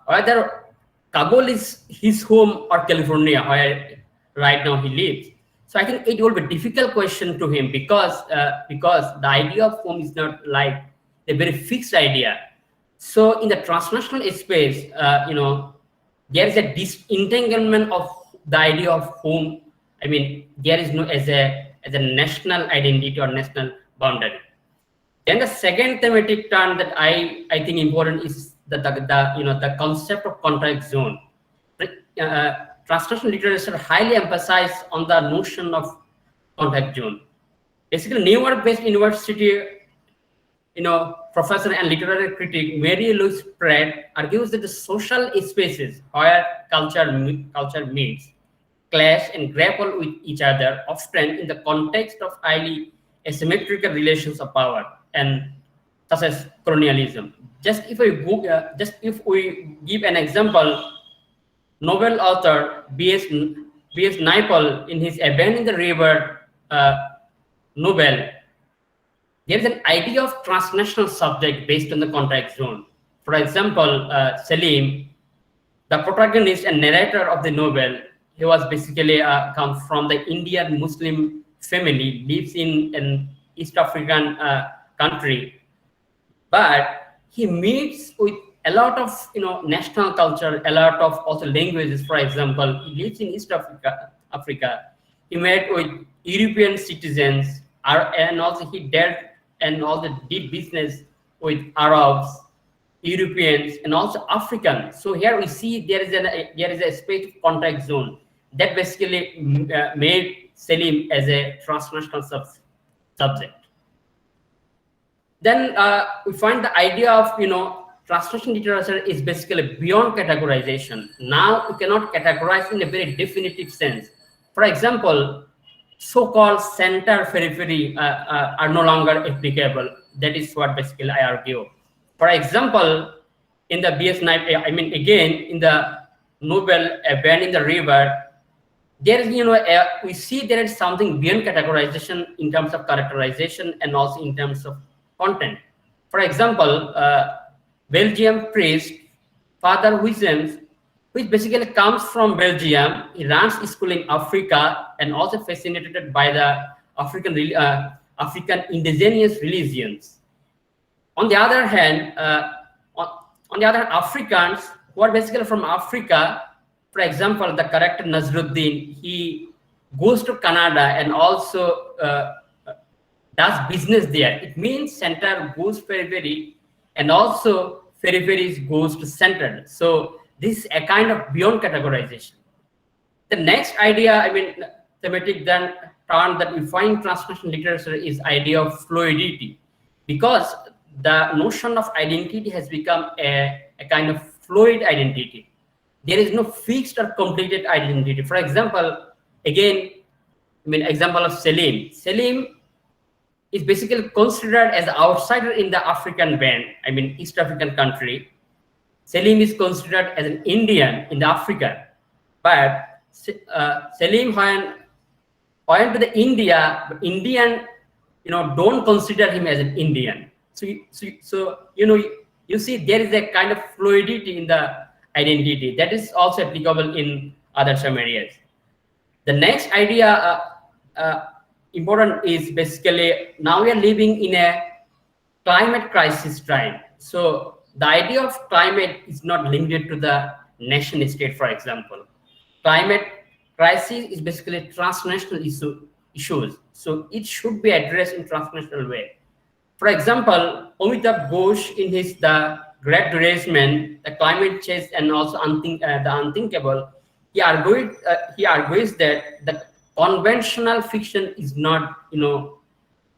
whether Kabul is his home or California, where right now he lives. So I think it will be a difficult question to him, because the idea of home is not like a very fixed idea. So in the transnational space, there is a disentanglement of the idea of home. There is no as a national identity or national boundary. Then the second thematic term that I think important is the concept of contact zone. Transnational literature highly emphasized on the notion of contact zone. Basically, New York-based university, professor and literary critic Mary Louise Pratt argues that the social spaces where culture meets, clash, and grapple with each other, often in the context of highly asymmetrical relations of power, and such as colonialism. Just if we give an example, Nobel author B.S. Naipaul, in his Abandoning the River novel, there is an idea of transnational subject based on the contact zone. For example, Selim, the protagonist and narrator of the novel, he was basically comes from the Indian Muslim family, lives in an East African country, but he meets with a lot of national culture, a lot of also languages. For example, he lives in East Africa. He met with European citizens, and also he dealt and also did business with Arabs, Europeans, and also Africans. So here we see there is a space of contact zone that basically made Selim as a transnational subject. Then we find the idea of transnational literature is basically beyond categorization. Now we cannot categorize in a very definitive sense. For example, so-called center periphery are no longer applicable. That is what basically I argue. For example, in the B.S. again in the novel Abandoning the River, there is we see there is something beyond categorization in terms of characterization and also in terms of content. For example, Belgium priest Father Wisdoms, which basically comes from Belgium. He runs school in Africa and also fascinated by the African indigenous religions. On the other hand, on the other Africans who are basically from Africa, for example, the character Nazruddin, he goes to Canada and also does business there. It means center goes periphery, and also periphery goes to center. So this is a kind of beyond categorization. The next idea, thematic then term that we find in transnational literature is idea of fluidity, because the notion of identity has become a kind of fluid identity. There is no fixed or completed identity. For example, again, example of Selim. Selim is basically considered as an outsider in the African band, East African country. Selim is considered as an Indian in the Africa, but Selim when to the India, Indian, don't consider him as an Indian. So you see there is a kind of fluidity in the identity that is also applicable in other some areas. The next idea important is basically now we are living in a climate crisis time. So the idea of climate is not limited to the nation state, for example. Climate crisis is basically transnational issues. So it should be addressed in transnational way. For example, Amitabh Ghosh in his The Great Derangement, the climate change and also the unthinkable, he argues that the conventional fiction is not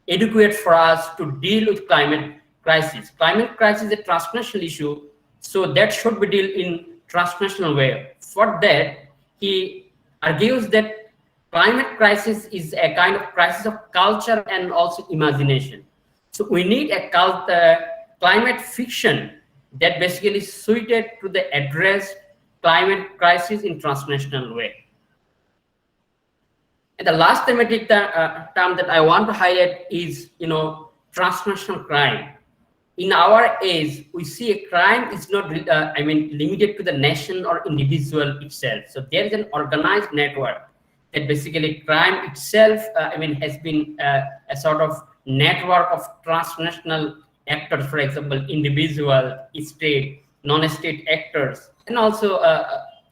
adequate for us to deal with climate crisis. Climate crisis is a transnational issue, so that should be dealt in transnational way. For that, he argues that climate crisis is a kind of crisis of culture and also imagination. So we need a climate fiction that basically is suited to the address climate crisis in transnational way. And the last thematic term that I want to highlight is, transnational crime. In our age, we see a crime is not, limited to the nation or individual itself. So there is an organized network that basically crime itself, has been a sort of network of transnational actors, for example, individual, state, non-state actors, and also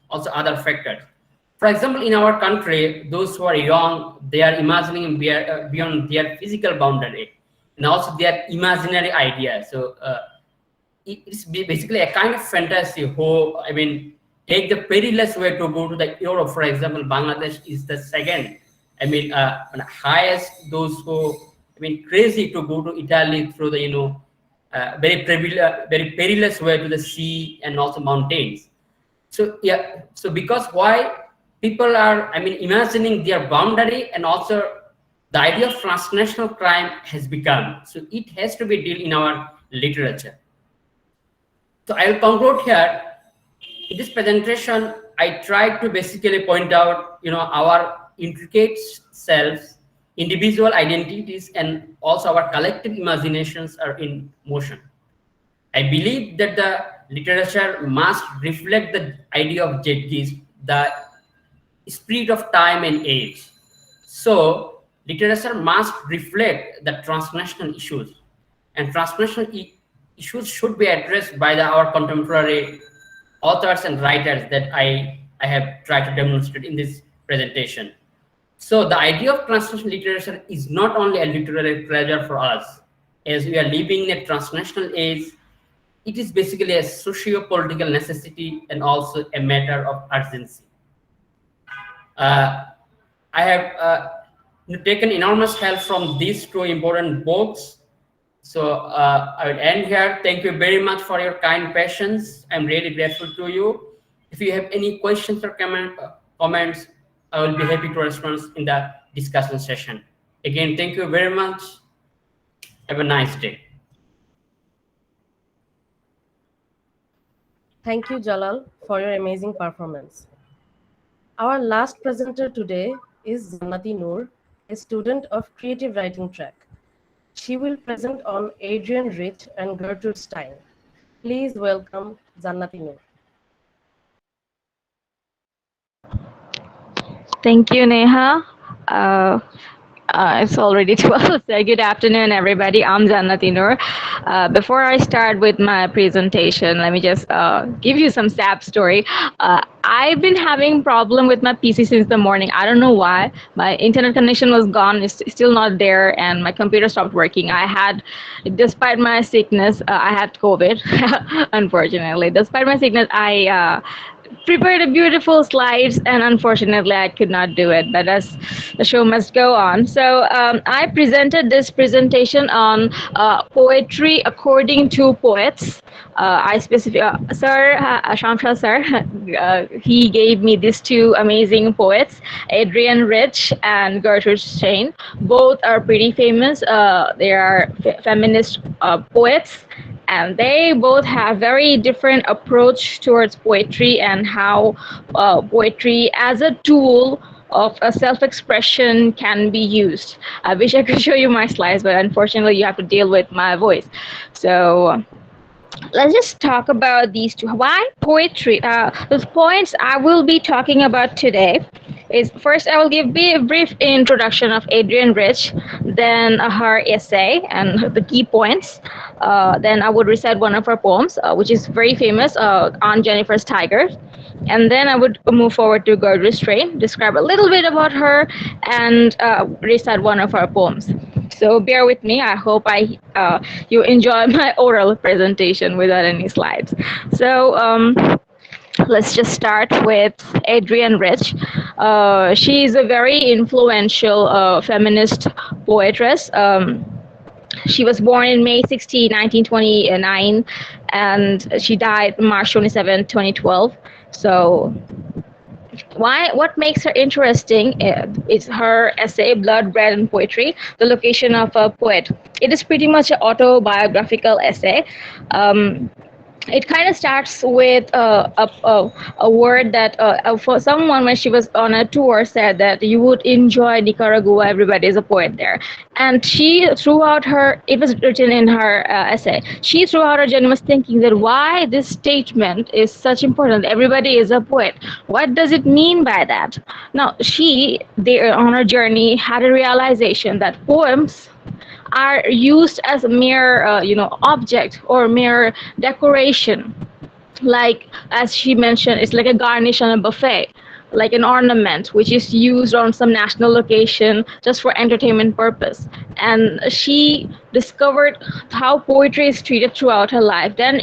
other factors. For example, in our country, those who are young, they are imagining beyond their physical boundary, and also their imaginary idea. So it's basically a kind of fantasy who, take the perilous way to go to the Europe. For example, Bangladesh is the second, highest those who, crazy to go to Italy through the, very perilous way to the sea and also mountains. So yeah, so because why people are, imagining their boundary, and also the idea of transnational crime has become. So it has to be dealt in our literature. So I will conclude here. In this presentation, I tried to basically point out, our intricate selves, individual identities, and also our collective imaginations are in motion. I believe that the literature must reflect the idea of Zeitgeist, the spirit of time and age. So literature must reflect the transnational issues, and transnational issues should be addressed by our contemporary authors and writers that I have tried to demonstrate in this presentation. So the idea of transnational literature is not only a literary treasure for us, as we are living in a transnational age. It is basically a socio-political necessity and also a matter of urgency. I have taken enormous help from these two important books. So I will end here. Thank you very much for your kind patience. I'm really grateful to you. If you have any questions or comments, I will be happy to respond in the discussion session. Again, thank you very much. Have a nice day. Thank you, Jalal, for your amazing performance. Our last presenter today is Jannati Noor, a student of Creative Writing track. She will present on Adrian Rich and Gertrude Strain. Please welcome Jannati Noor. Thank you, Neha. Uh, it's already 12. So good afternoon, everybody. I'm Jannati Noor. Before I start with my presentation, let me just give you some sad story. I've been having problem with my PC since the morning. I don't know why. My internet connection was gone. It's still not there, and my computer stopped working. Despite my sickness, I had COVID. Unfortunately, despite my sickness, I prepared a beautiful slides, and unfortunately I could not do it, but as the show must go on. So I presented this presentation on poetry according to poets. I specific Sir Shamsha sir, he gave me these two amazing poets, Adrian Rich and Gertrude Strain. Both are pretty famous. They are feminist poets, and they both have very different approach towards poetry and how poetry as a tool of a self-expression can be used. I wish I could show you my slides, but unfortunately you have to deal with my voice. So let's just talk about these two. Why poetry? The points I will be talking about today is, first I will give a brief introduction of Adrian Rich, then her essay and the key points. Then I would recite one of her poems, which is very famous, on Jennifer's Tiger. And then I would move forward to Gertrude Strain, describe a little bit about her, and recite one of her poems. So bear with me. I hope you enjoy my oral presentation without any slides. So let's just start with Adrian Rich. She is a very influential feminist poetess. She was born in May 16, 1929, and she died March 27, 2012. So what makes her interesting is her essay Blood, Bread, and Poetry, The Location of a Poet. It is pretty much an autobiographical essay. It kind of starts with a word that for someone when she was on a tour said that you would enjoy Nicaragua, everybody is a poet there. And she throughout her, it was written in her essay, she throughout her journey was thinking that why this statement is such important, everybody is a poet, what does it mean by that? Now she there on her journey had a realization that poems are used as a mere object or mere decoration, like as she mentioned, it's like a garnish on a buffet, like an ornament which is used on some national occasion just for entertainment purpose. And she discovered how poetry is treated throughout her life. Then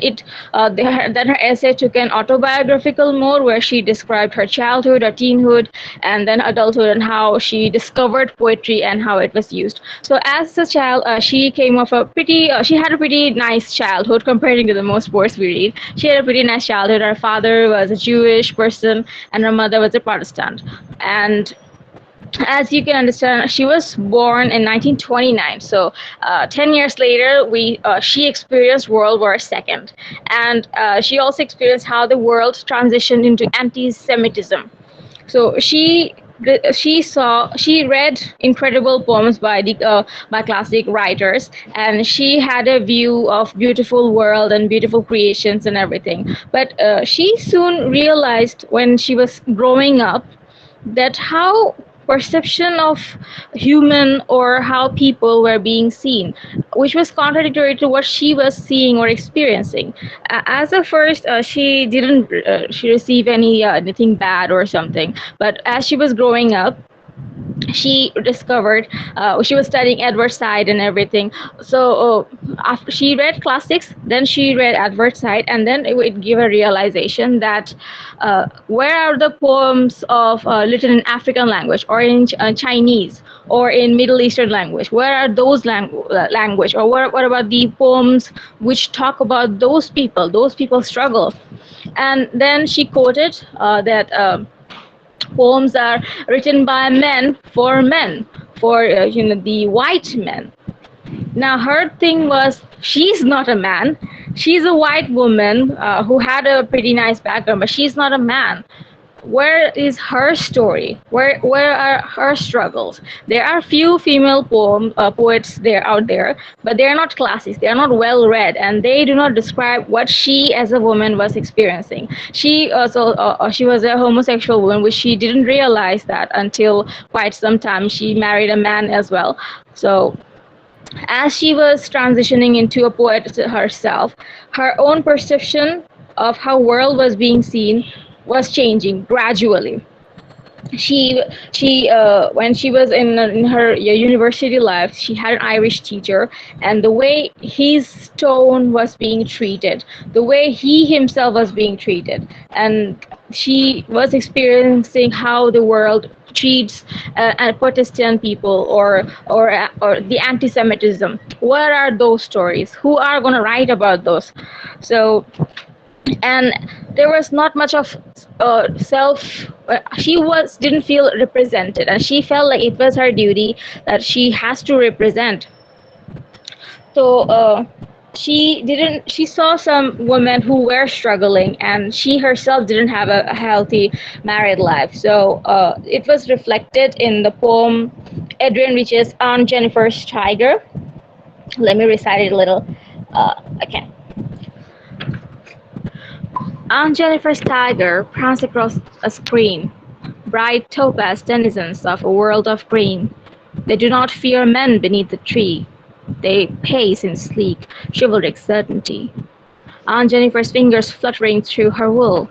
her essay took an autobiographical mode where she described her childhood or teenhood and then adulthood and how she discovered poetry and how it was used. So as a child, she came off she had a pretty nice childhood comparing to the most poets we read. She had a pretty nice childhood. Her father was a Jewish person and her mother was a Protestant. And as you can understand, she was born in 1929. So 10 years later, she experienced World War II. And she also experienced how the world transitioned into anti-Semitism. So she read incredible poems by classic writers, and she had a view of beautiful world and beautiful creations and everything. But she soon realized when she was growing up that how perception of human or how people were being seen, which was contradictory to what she was seeing or experiencing. As a first, she didn't she receive anything bad or something, but as she was growing up, she discovered she was studying Edward Said and everything. So after she read classics, then she read Edward Said, and then it would give a realization that where are the poems of written in African language or in Chinese or in Middle Eastern language? Where are those language, or what about the poems which talk about those people's struggle? And then she quoted that poems are written by men, for the white men. Now her thing was, she's not a man, she's a white woman who had a pretty nice background, but she's not a man. where is her story? Where are her struggles? There are few female poets there out there, but they are not classics. They are not well read, and they do not describe what she as a woman was experiencing. She was a homosexual woman, which she didn't realize that until quite some time. She married a man as well. So as she was transitioning into a poet herself, her own perception of how world was being seen was changing gradually. She when she was in her university life, she had an Irish teacher, and the way his tone was being treated, the way he himself was being treated, and she was experiencing how the world treats Protestant people, or the anti-Semitism. What are those stories? Who are going to write about those? So, and there was not much of self she was didn't feel represented, and she felt like it was her duty that she has to represent. So she saw some women who were struggling, and she herself didn't have a healthy married life. So it was reflected in the poem Adrian Rich's Aunt Jennifer's Tiger. Let me recite it a little. Okay. Aunt Jennifer's tiger pranced across a screen, bright topaz denizens of a world of green. They do not fear men beneath the tree. They pace in sleek, chivalric certainty. Aunt Jennifer's fingers fluttering through her wool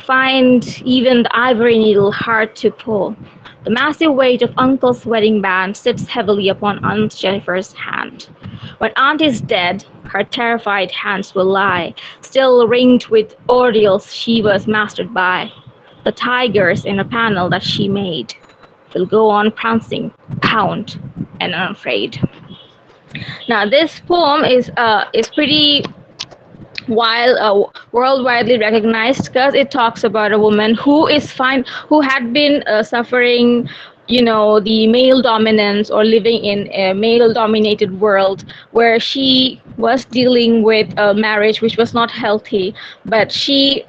find even the ivory needle hard to pull. The massive weight of Uncle's wedding band sits heavily upon Aunt Jennifer's hand. When Aunt is dead, her terrified hands will lie, still ringed with ordeals she was mastered by. The tigers in a panel that she made will go on prancing, pound, and unafraid. Now, this poem is pretty worldwide recognized because it talks about a woman who had been suffering, the male dominance, or living in a male dominated world where she was dealing with a marriage which was not healthy, but she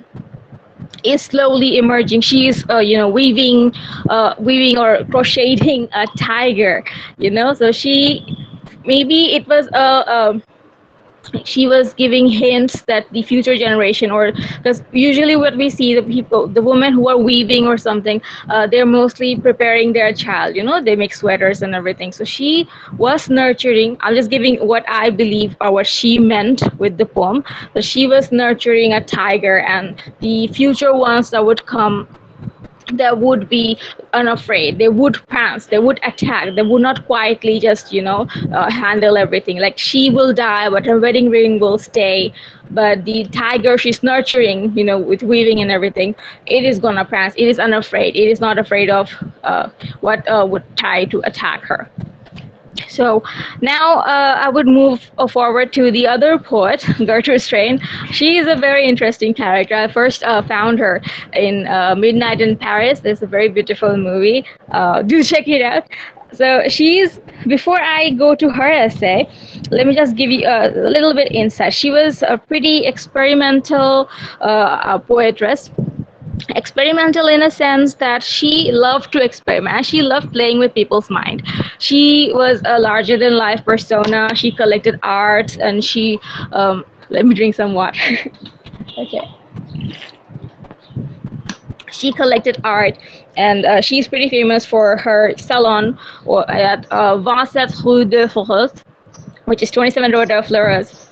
is slowly emerging. She is weaving or crocheting a tiger, so maybe it was she was giving hints that the future generation, or because usually what we see, the women who are weaving or something, they're mostly preparing their child, they make sweaters and everything. So she was nurturing, I'm just giving what I believe or what she meant with the poem, that she was nurturing a tiger, and the future ones that would come, they would be unafraid. They would prance, they would attack, they would not quietly just handle everything. Like, she will die but her wedding ring will stay, but the tiger she's nurturing, with weaving and everything, it is gonna prance. It is unafraid. It is not afraid of what would try to attack her. So now I would move forward to the other poet, Gertrude Strain. She is a very interesting character. I first found her in Midnight in Paris. There's a very beautiful movie. Do check it out. So before I go to her essay, let me just give you a little bit insight. She was a pretty experimental poetress. Experimental in a sense that she loved to experiment. She loved playing with people's mind. She was a larger than life persona. She collected art, and she let me drink some water. Okay. She collected art, and she's pretty famous for her salon at 27 Rue de Forest, which is 27 Rue de Fleurs.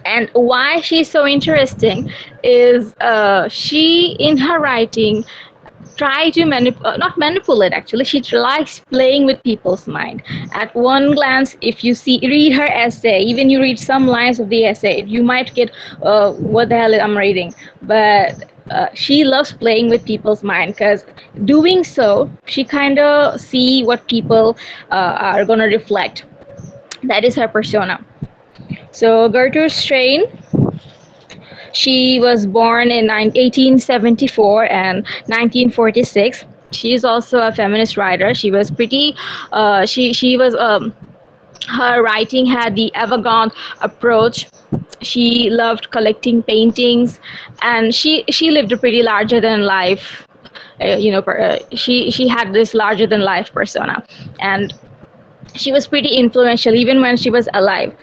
And why she's so interesting is she, in her writing, try to not manipulate, actually. She likes playing with people's mind. At one glance, if you read her essay, even you read some lines of the essay, you might get what the hell I'm reading. But she loves playing with people's mind, because doing so, she kind of see what people are going to reflect. That is her persona. So Gertrude Strain, she was born in 1874 and 1946. She is also a feminist writer. She was pretty, she was, her writing had the avant-garde approach. She loved collecting paintings, and she lived a pretty larger than life she had this larger than life persona, and she was pretty influential even when she was alive.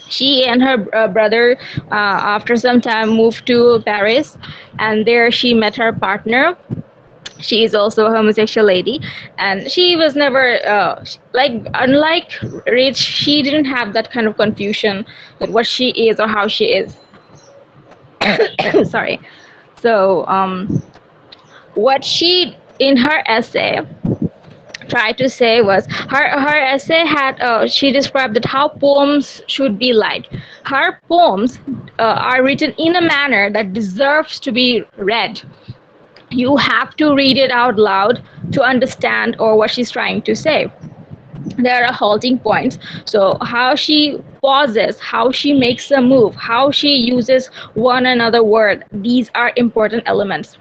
She and her brother, after some time, moved to Paris, and there she met her partner. She is also a homosexual lady, and she was never unlike Rich. She didn't have that kind of confusion with what she is or how she is. Sorry. So what she in her essay tried to say was her essay had she described that how poems should be like. Her poems are written in a manner that deserves to be read. You have to read it out loud to understand or what she's trying to say. There are halting points. So how she pauses, how she makes a move, how she uses one another word, these are important elements.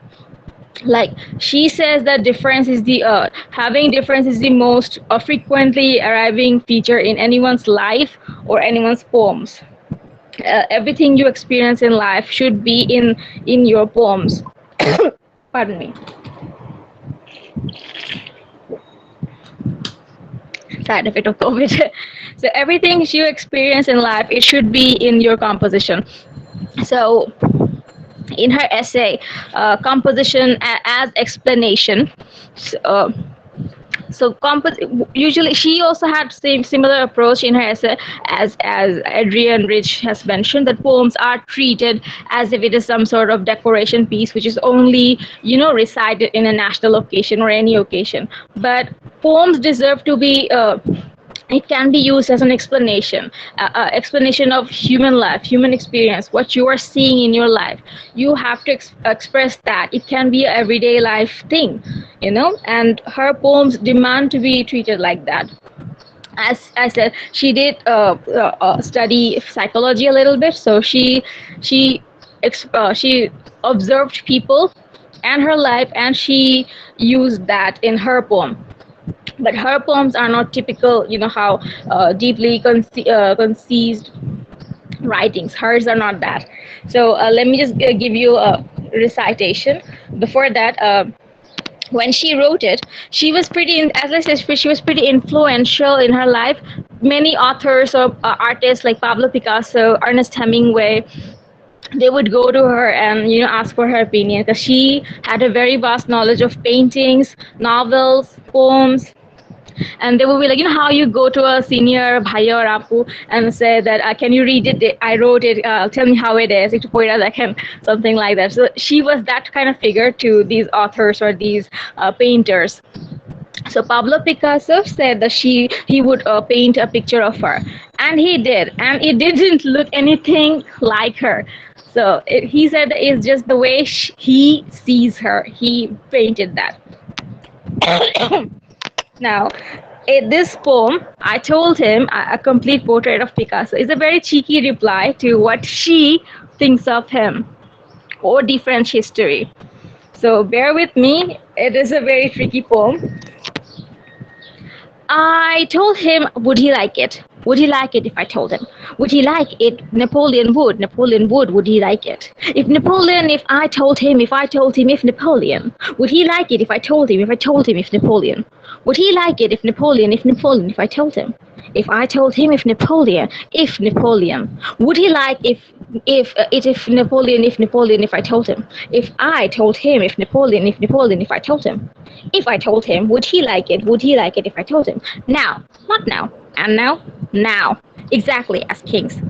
Like she says that difference is the having difference is the most frequently arriving feature in anyone's life or anyone's poems. Everything you experience in life should be in your poems. Pardon me. Side effect of COVID. So everything you experience in life, it should be in your composition. So in her essay, composition as explanation. Uh, usually she also had same similar approach in her essay as Adrian Rich has mentioned, that poems are treated as if it is some sort of decoration piece which is only recited in a national occasion or any occasion. But poems deserve to be it can be used as an explanation, explanation of human life, human experience, what you are seeing in your life. You have to express that. It can be an everyday life thing, and her poems demand to be treated like that. As I said, she did study psychology a little bit, so she observed people and her life, and she used that in her poem. But her poems are not typical, how deeply conceived writings. Hers are not that. So let me just give you a recitation. Before that, when she wrote it, she was as I said, she was pretty influential in her life. Many authors or artists like Pablo Picasso, Ernest Hemingway, they would go to her and ask for her opinion, because she had a very vast knowledge of paintings, novels, poems. And they will be like, how you go to a senior bhaiya or apu and say that, can you read it? I wrote it. Tell me how it is. Something like that. So she was that kind of figure to these authors or these painters. So Pablo Picasso said that he would paint a picture of her, and he did, and it didn't look anything like her. So he said that it's just the way he sees her. He painted that. Now, in this poem, I told him a complete portrait of Picasso is a very cheeky reply to what she thinks of him or the French history. So bear with me. It is a very tricky poem. I told him, would he like it? Would he like it if I told him? Would he like it? Napoleon would he like it? If I told him, if Napoleon, would he like it if I told him, if Napoleon? Would he like it if Napoleon, if I told him? If I told him, if Napoleon, would he like if Napoleon, if I told him? If I told him, if Napoleon, if I told him? If I told him, would he like it? Would he like it if I told him? Now, not now, and now, now, exactly as kings,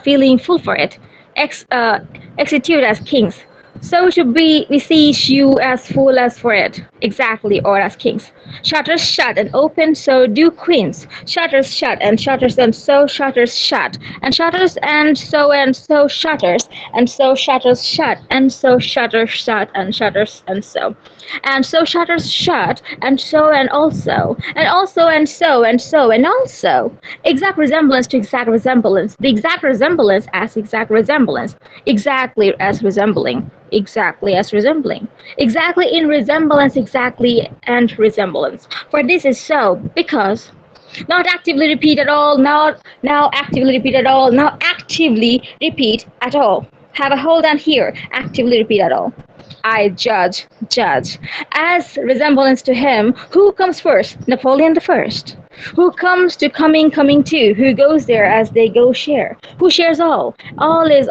feeling full for it, execute as kings. So to be beseech you as full as for it, exactly, or as kings. Shutters shut and open, so do queens. Shutters shut and so shutters shut, and shutters and so shutters, and so shutters shut, and so shutters shut, and shutters and so. And so shutters shut, and so and also, and also and so and so and also. Exact resemblance to exact resemblance, the exact resemblance as exact resemblance, exactly as resembling, exactly as resembling, exactly in resemblance, exactly and resemblance. For this is so, because not actively repeat at all, now actively repeat at all, now actively repeat at all. Have a hold on here, actively repeat at all. I judge, judge. As resemblance to him, who comes first? Napoleon the First. Who comes to coming, coming to? Who goes there as they go share? Who shares all? All is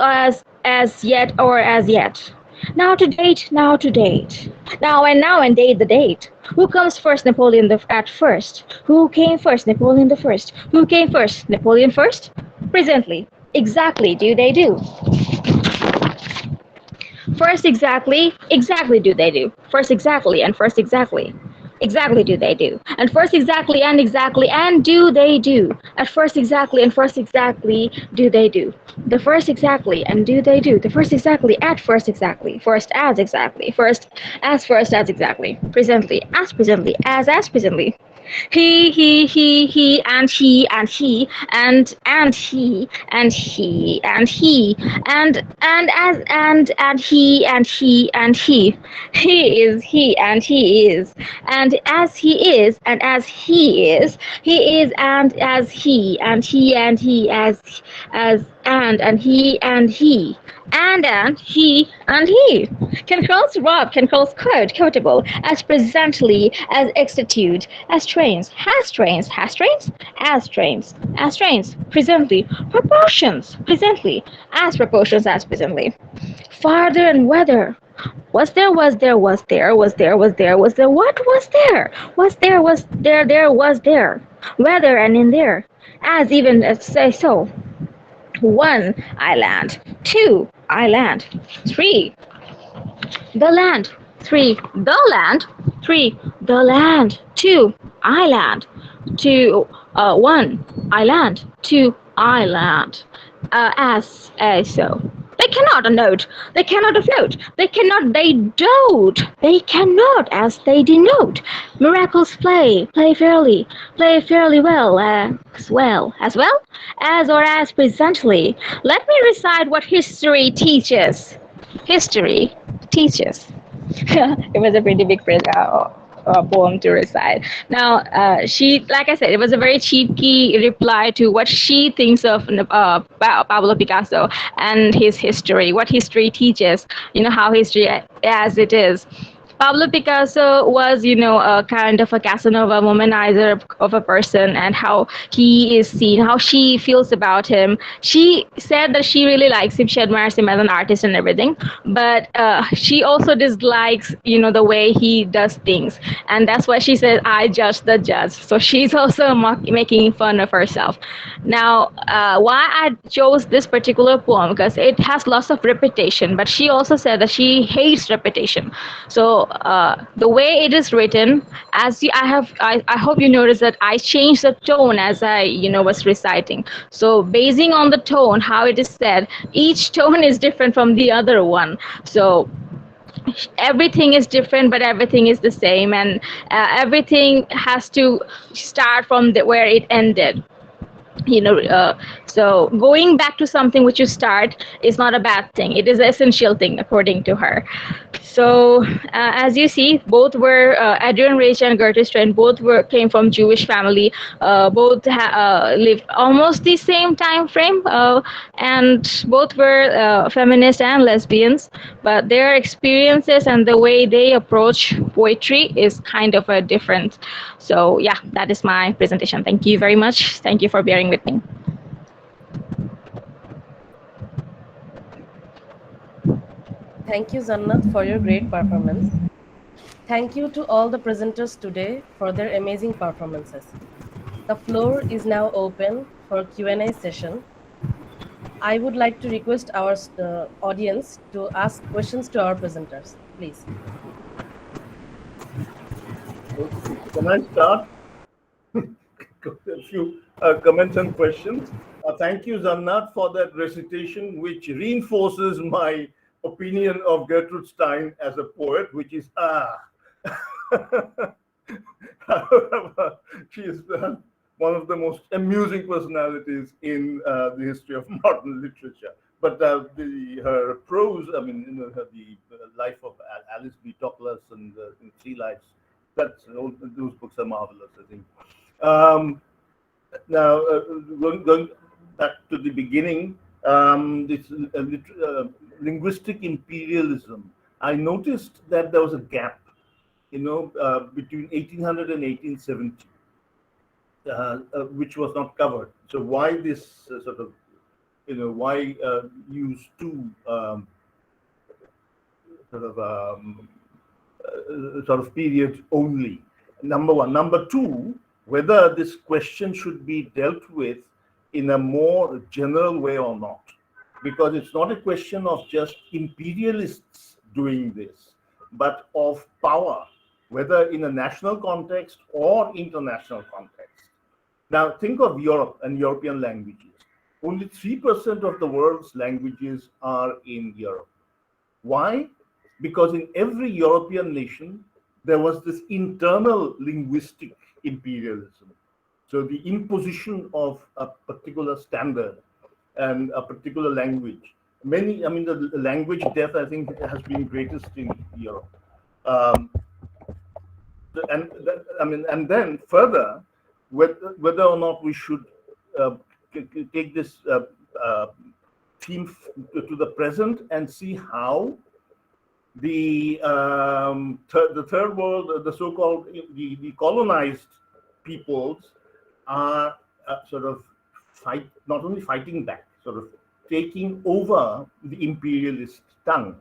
as yet or as yet. Now to date, now to date. Now and date the date. Who comes first? Napoleon at first. Who came first? Napoleon the First. Who came first? Napoleon first? Presently. Exactly do they do. First exactly, exactly do they do. First exactly and first exactly. Exactly do they do. And first exactly and do they do. At first exactly and first exactly do they do. The first exactly and do they do. The first exactly at first exactly. First as exactly. First as exactly. Presently as presently. He, and he, and he. He is, he is, and as he is, he is, and as he, and he, and he. Can calls Rob, can calls quotable, as presently, as extitude, as trains, presently, presently, as presently. Farther and whether. What was there? There. Whether and in there. As even say so. One, I land. Two, I land. Three, the land. Three, the land. Three, the land. Two, I land. Two, one, I land. Two, I land. So. They cannot note. They cannot afloat. They cannot. They dote. They cannot, as they denote. Miracles play fairly well, as or as presently. Let me recite what history teaches. History teaches. It was a pretty big poem to recite. Now, she, like I said, it was a very cheeky reply to what she thinks of Pablo Picasso and his history, what history teaches, how history as it is. Pablo Picasso was, a kind of a Casanova womanizer of a person, and how he is seen, how she feels about him. She said that she really likes him, she admires him as an artist and everything, but she also dislikes, the way he does things. And that's why she said, I judge the judge. So she's also making fun of herself. Now, why I chose this particular poem, because it has lots of repetition, but she also said that she hates repetition. So the way it is written, I hope you notice that I changed the tone as I was reciting. So basing on the tone, how it is said, each tone is different from the other one. So everything is different, but everything is the same, and everything has to start from where it ended. So going back to something which you start is not a bad thing. It is an essential thing, according to her. So as you see, both were Adrian Rich and Gertrude Strain. Both came from Jewish family. Both lived almost the same time frame, and both were feminists and lesbians. But their experiences and the way they approach poetry is kind of a different. So yeah, that is my presentation. Thank you very much. Thank you for bearing with me. Thank you, Zannat, for your great performance. Thank you to all the presenters today for their amazing performances. The floor is now open for Q&A session. I would like to request our audience to ask questions to our presenters, please. Okay. Can I start? A few comments and questions. Thank you, Zannat, for that recitation, which reinforces my opinion of Gertrude Strain as a poet, which is However, she is one of the most amusing personalities in the history of modern literature. But her prose, the life of Alice B. Toklas and Three Lives, those books are marvelous, I think. Now, going back to the beginning, this linguistic imperialism. I noticed that there was a gap, between 1800 and 1870, which was not covered. So why this sort of, why use two sort of period only? Number one. Number two, whether this question should be dealt with in a more general way or not, because it's not a question of just imperialists doing this, but of power, whether in a national context or international context. Now, think of Europe and European languages. Only 3% of the world's languages are in Europe. Why? Because in every European nation, there was this internal linguistic imperialism. So the imposition of a particular standard and a particular language. The language death, I think, has been greatest in Europe. And then further, whether or not we should take this theme to the present and see how the third world, the so-called the colonized peoples, are sort of not only fighting back, sort of taking over the imperialist tongue.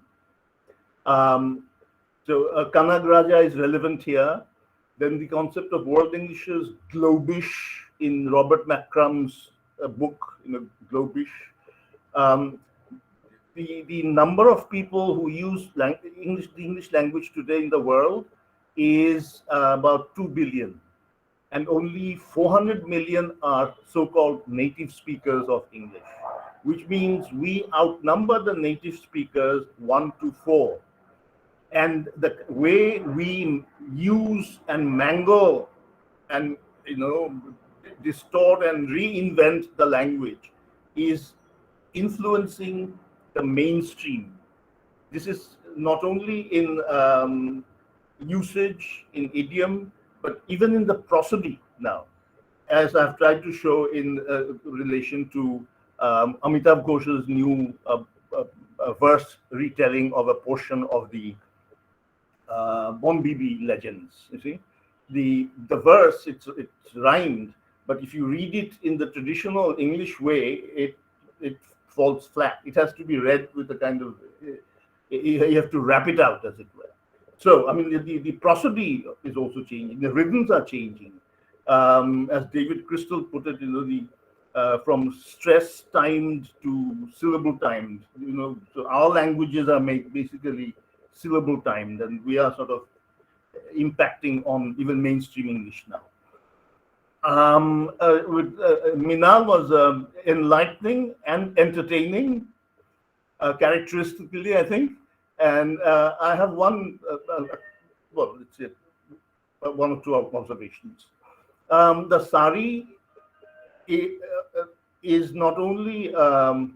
So Kanagraja is relevant here. Then the concept of world English is globish in Robert McCrum's book, globish. The number of people who use the English language today in the world is about 2 billion, and only 400 million are so-called native speakers of English, which means we outnumber the native speakers 1 to 4. And the way we use and mangle and distort and reinvent the language is influencing the mainstream. This is not only in usage, in idiom, but even in the prosody now, as I've tried to show in relation to Amitav Ghosh's new verse retelling of a portion of the Bon Bibi legends. You see, the verse, it's rhymed, but if you read it in the traditional English way, it falls flat. It has to be read with a kind of, you have to rap it out, as it were. So, the prosody is also changing. The rhythms are changing. As David Crystal put it, from stress timed to syllable timed. So our languages are basically syllable timed, and we are sort of impacting on even mainstream English now. Minal was enlightening and entertaining, characteristically, I think. And I have one, let's say, one or two observations. The sari is not only a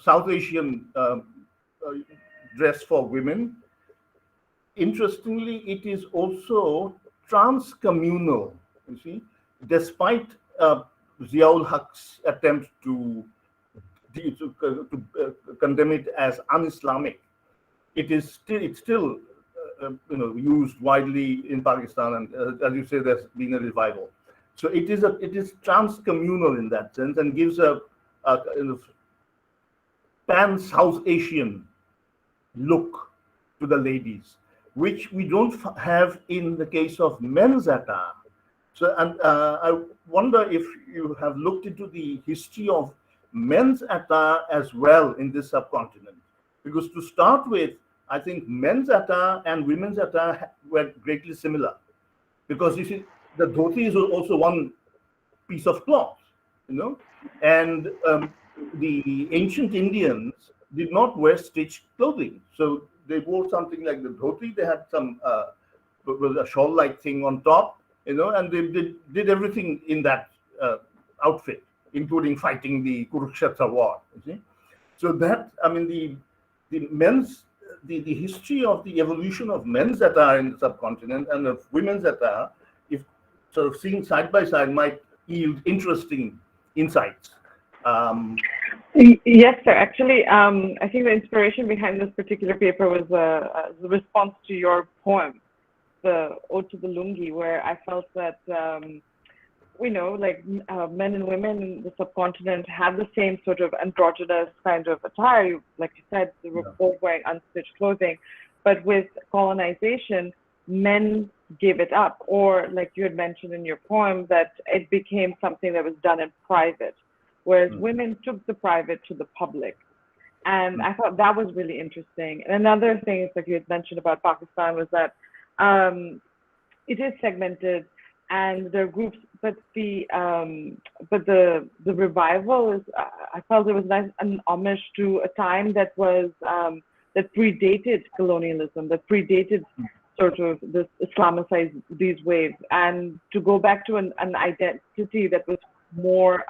South Asian dress for women. Interestingly, it is also transcommunal, you see, despite Ziaul Haq's attempt to condemn it as un-Islamic. It's still used widely in Pakistan, and as you say, there's been a revival. So it is transcommunal in that sense, and gives a pan-South Asian look to the ladies, which we don't have in the case of men's attire. So, and I wonder if you have looked into the history of men's attire as well in this subcontinent, because to start with, I think men's attire and women's attire were greatly similar, because you see, the dhoti is also one piece of cloth, and the ancient Indians did not wear stitched clothing, so they wore something like the dhoti. They had some was a shawl-like thing on top, and they did everything in that outfit, including fighting the Kurukshetra war. You see, so that the men's the history of the evolution of men's attire in the subcontinent and of women's attire, if sort of seen side by side, might yield interesting insights. Yes, sir. Actually, I think the inspiration behind this particular paper was a response to your poem, the Ode to the Lungi, where I felt that like men and women in the subcontinent have the same sort of androgynous kind of attire. Like you said, they were both wearing unstitched clothing, but with colonization, men gave it up, or like you had mentioned in your poem, that it became something that was done in private, whereas women took the private to the public. And I thought that was really interesting. And another thing is, like you had mentioned about Pakistan, was that it is segmented and there are groups, but the revival is, I felt it was nice, an homage to a time that was that predated colonialism, that predated sort of this Islamicized these waves, and to go back to an identity that was more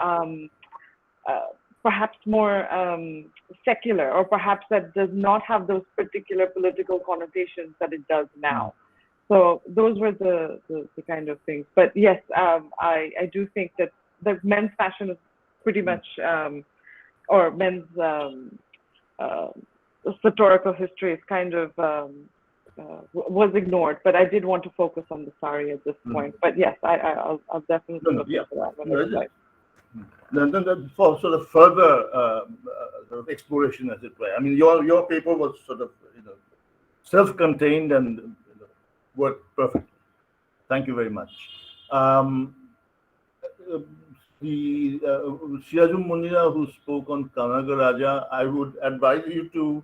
perhaps more secular, or perhaps that does not have those particular political connotations that it does now. So those were the kind of things. But yes, I do think that the men's fashion is pretty much, or men's sartorial history is kind of was ignored. But I did want to focus on the sari at this point. But yes, I'll definitely look into that when it's like. Then for sort of further sort of exploration, as it were. I mean, your paper was sort of self-contained and worked perfectly. Thank you very much. The Shirajum Munira, who spoke on Kanagaraja, I would advise you to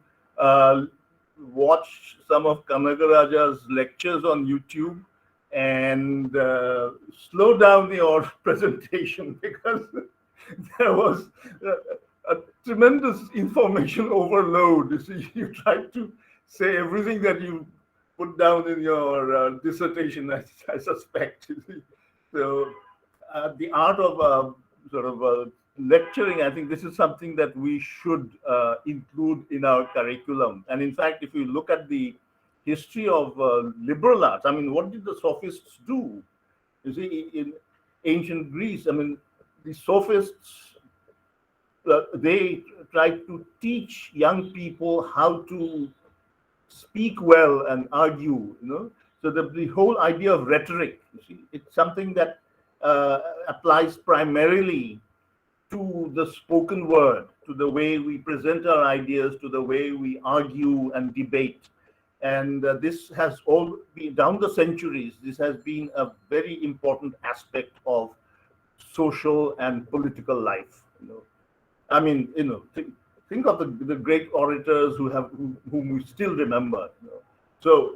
watch some of Kanagaraja's lectures on YouTube and slow down your presentation, because there was a tremendous information overload. You see, you tried to say everything that you put down in your dissertation, I suspect. So the art of sort of lecturing, I think this is something that we should include in our curriculum. And in fact, if you look at the history of liberal arts, I mean, what did the sophists do? You see, in ancient Greece, I mean, the sophists, they tried to teach young people how to speak well and argue, So the whole idea of rhetoric, you see, it's something that applies primarily to the spoken word, to the way we present our ideas, to the way we argue and debate. And this has all been, down the centuries, this has been a very important aspect of social and political life. I mean, think of the great orators whom we still remember. So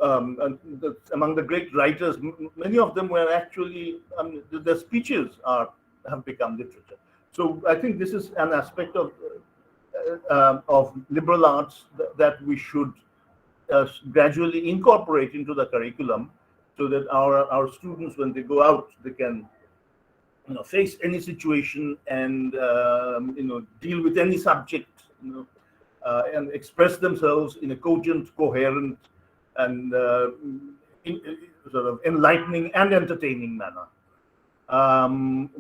among the great writers, many of them were actually, their speeches have become literature. So I think this is an aspect of liberal arts that we should gradually incorporate into the curriculum, so that our students, when they go out, they can face any situation and deal with any subject, and express themselves in a cogent, coherent, and sort of enlightening and entertaining manner.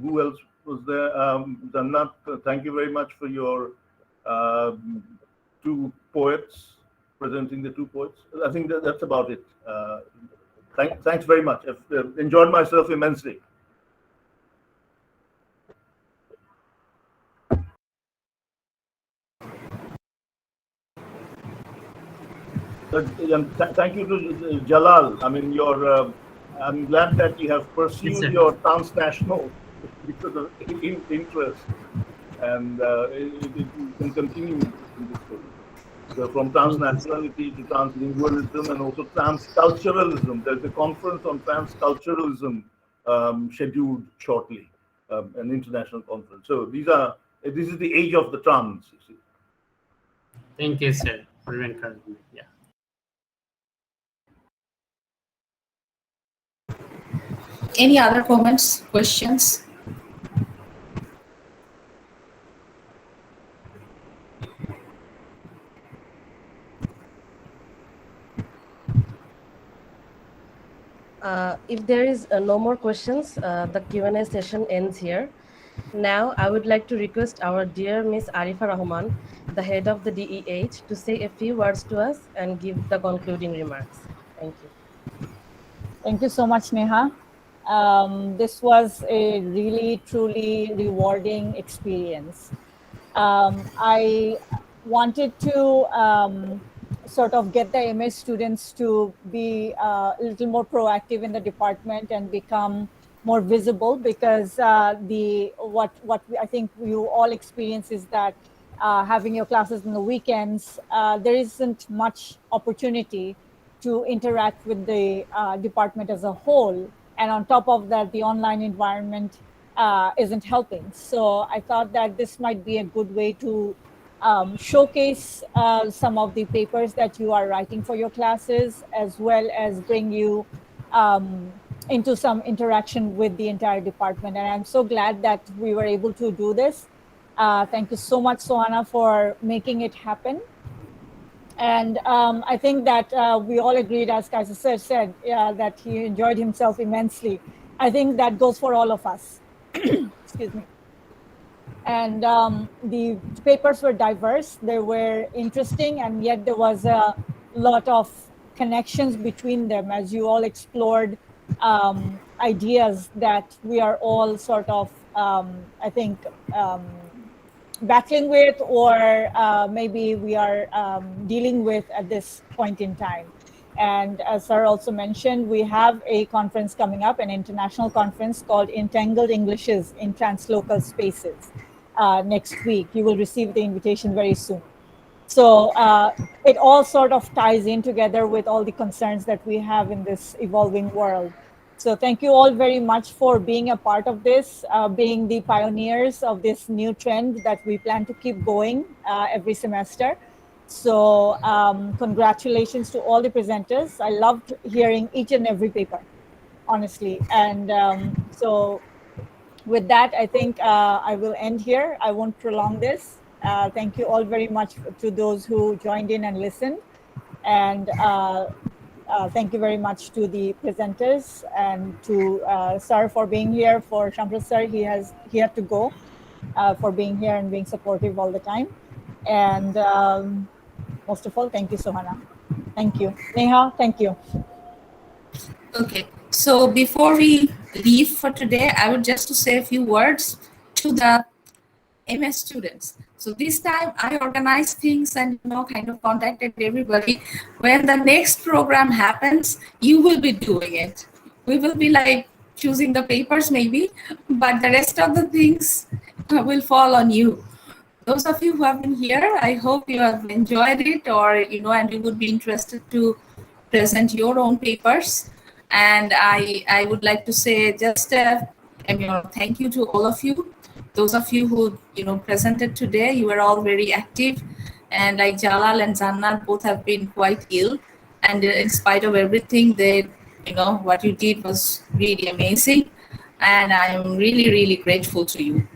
Who else was there? Jannat, thank you very much for your two poets, presenting the two poets. I think that's about it. Thanks very much. I've enjoyed myself immensely. Thank you to Jalal. I mean, I'm glad that you have pursued your transnational interest, and it can continue in this way. So from transnationality to translingualism and also transculturalism. There's a conference on transculturalism scheduled shortly, an international conference. So this is the age of the trans, you see. Thank you, sir, for your encouragement. Yeah. Any other comments, questions? If there is no more questions, the Q&A session ends here. Now, I would like to request our dear Miss Arifa Rahman, the head of the DEH, to say a few words to us and give the concluding remarks. Thank you. Thank you so much, Neha. This was a really, truly rewarding experience. I wanted to sort of get the MS students to be a little more proactive in the department and become more visible, because I think you all experience is that having your classes in the weekends, there isn't much opportunity to interact with the department as a whole. And on top of that, the online environment isn't helping. So I thought that this might be a good way to showcase some of the papers that you are writing for your classes, as well as bring you into some interaction with the entire department. And I'm so glad that we were able to do this. Thank you so much, Sohana, for making it happen. And I think that we all agreed, as Kaiser sir said, that he enjoyed himself immensely. I think that goes for all of us. Excuse me. And the papers were diverse, they were interesting, and yet there was a lot of connections between them as you all explored ideas that we are all sort of, I think, battling with, or maybe we are dealing with at this point in time. And as Sir also mentioned, we have a conference coming up, an international conference called Entangled Englishes in Translocal Spaces next week. You will receive the invitation very soon. So it all sort of ties in together with all the concerns that we have in this evolving world. So thank you all very much for being a part of this, being the pioneers of this new trend that we plan to keep going every semester. So congratulations to all the presenters. I loved hearing each and every paper, honestly. And so with that, I think I will end here. I won't prolong this. Thank you all very much to those who joined in and listened. And thank you very much to the presenters, and to Sir for being here. For Shampra Sir, he had to go, for being here and being supportive all the time. And most of all, thank you, Sohana. Thank you. Neha, thank you. Okay, so before we leave for today, I would just to say a few words to the MS students. So this time I organized things and kind of contacted everybody. When the next program happens, you will be doing it. We will be like choosing the papers maybe, but the rest of the things will fall on you. Those of you who have been here, I hope you have enjoyed it, or and you would be interested to present your own papers. And I would like to say just thank you to all of you. Those of you who presented today, you were all very active, and like Jalal and Jannat both have been quite ill, and in spite of everything, they what you did was really amazing, and I am really grateful to you.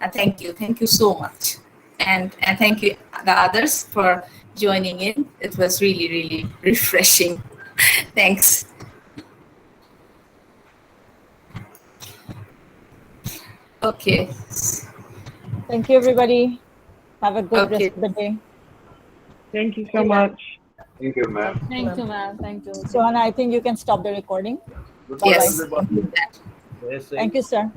And thank you so much, and thank you the others for joining in. It was really refreshing. Thanks. Okay. Thank you, everybody. Have a good Okay. rest of the day. Thank you so much. Thank you, ma'am. Thank you, ma'am. Thank you. Sohana, I think you can stop the recording. Goodbye, Yes. everybody. Stay safe. Thank you, sir.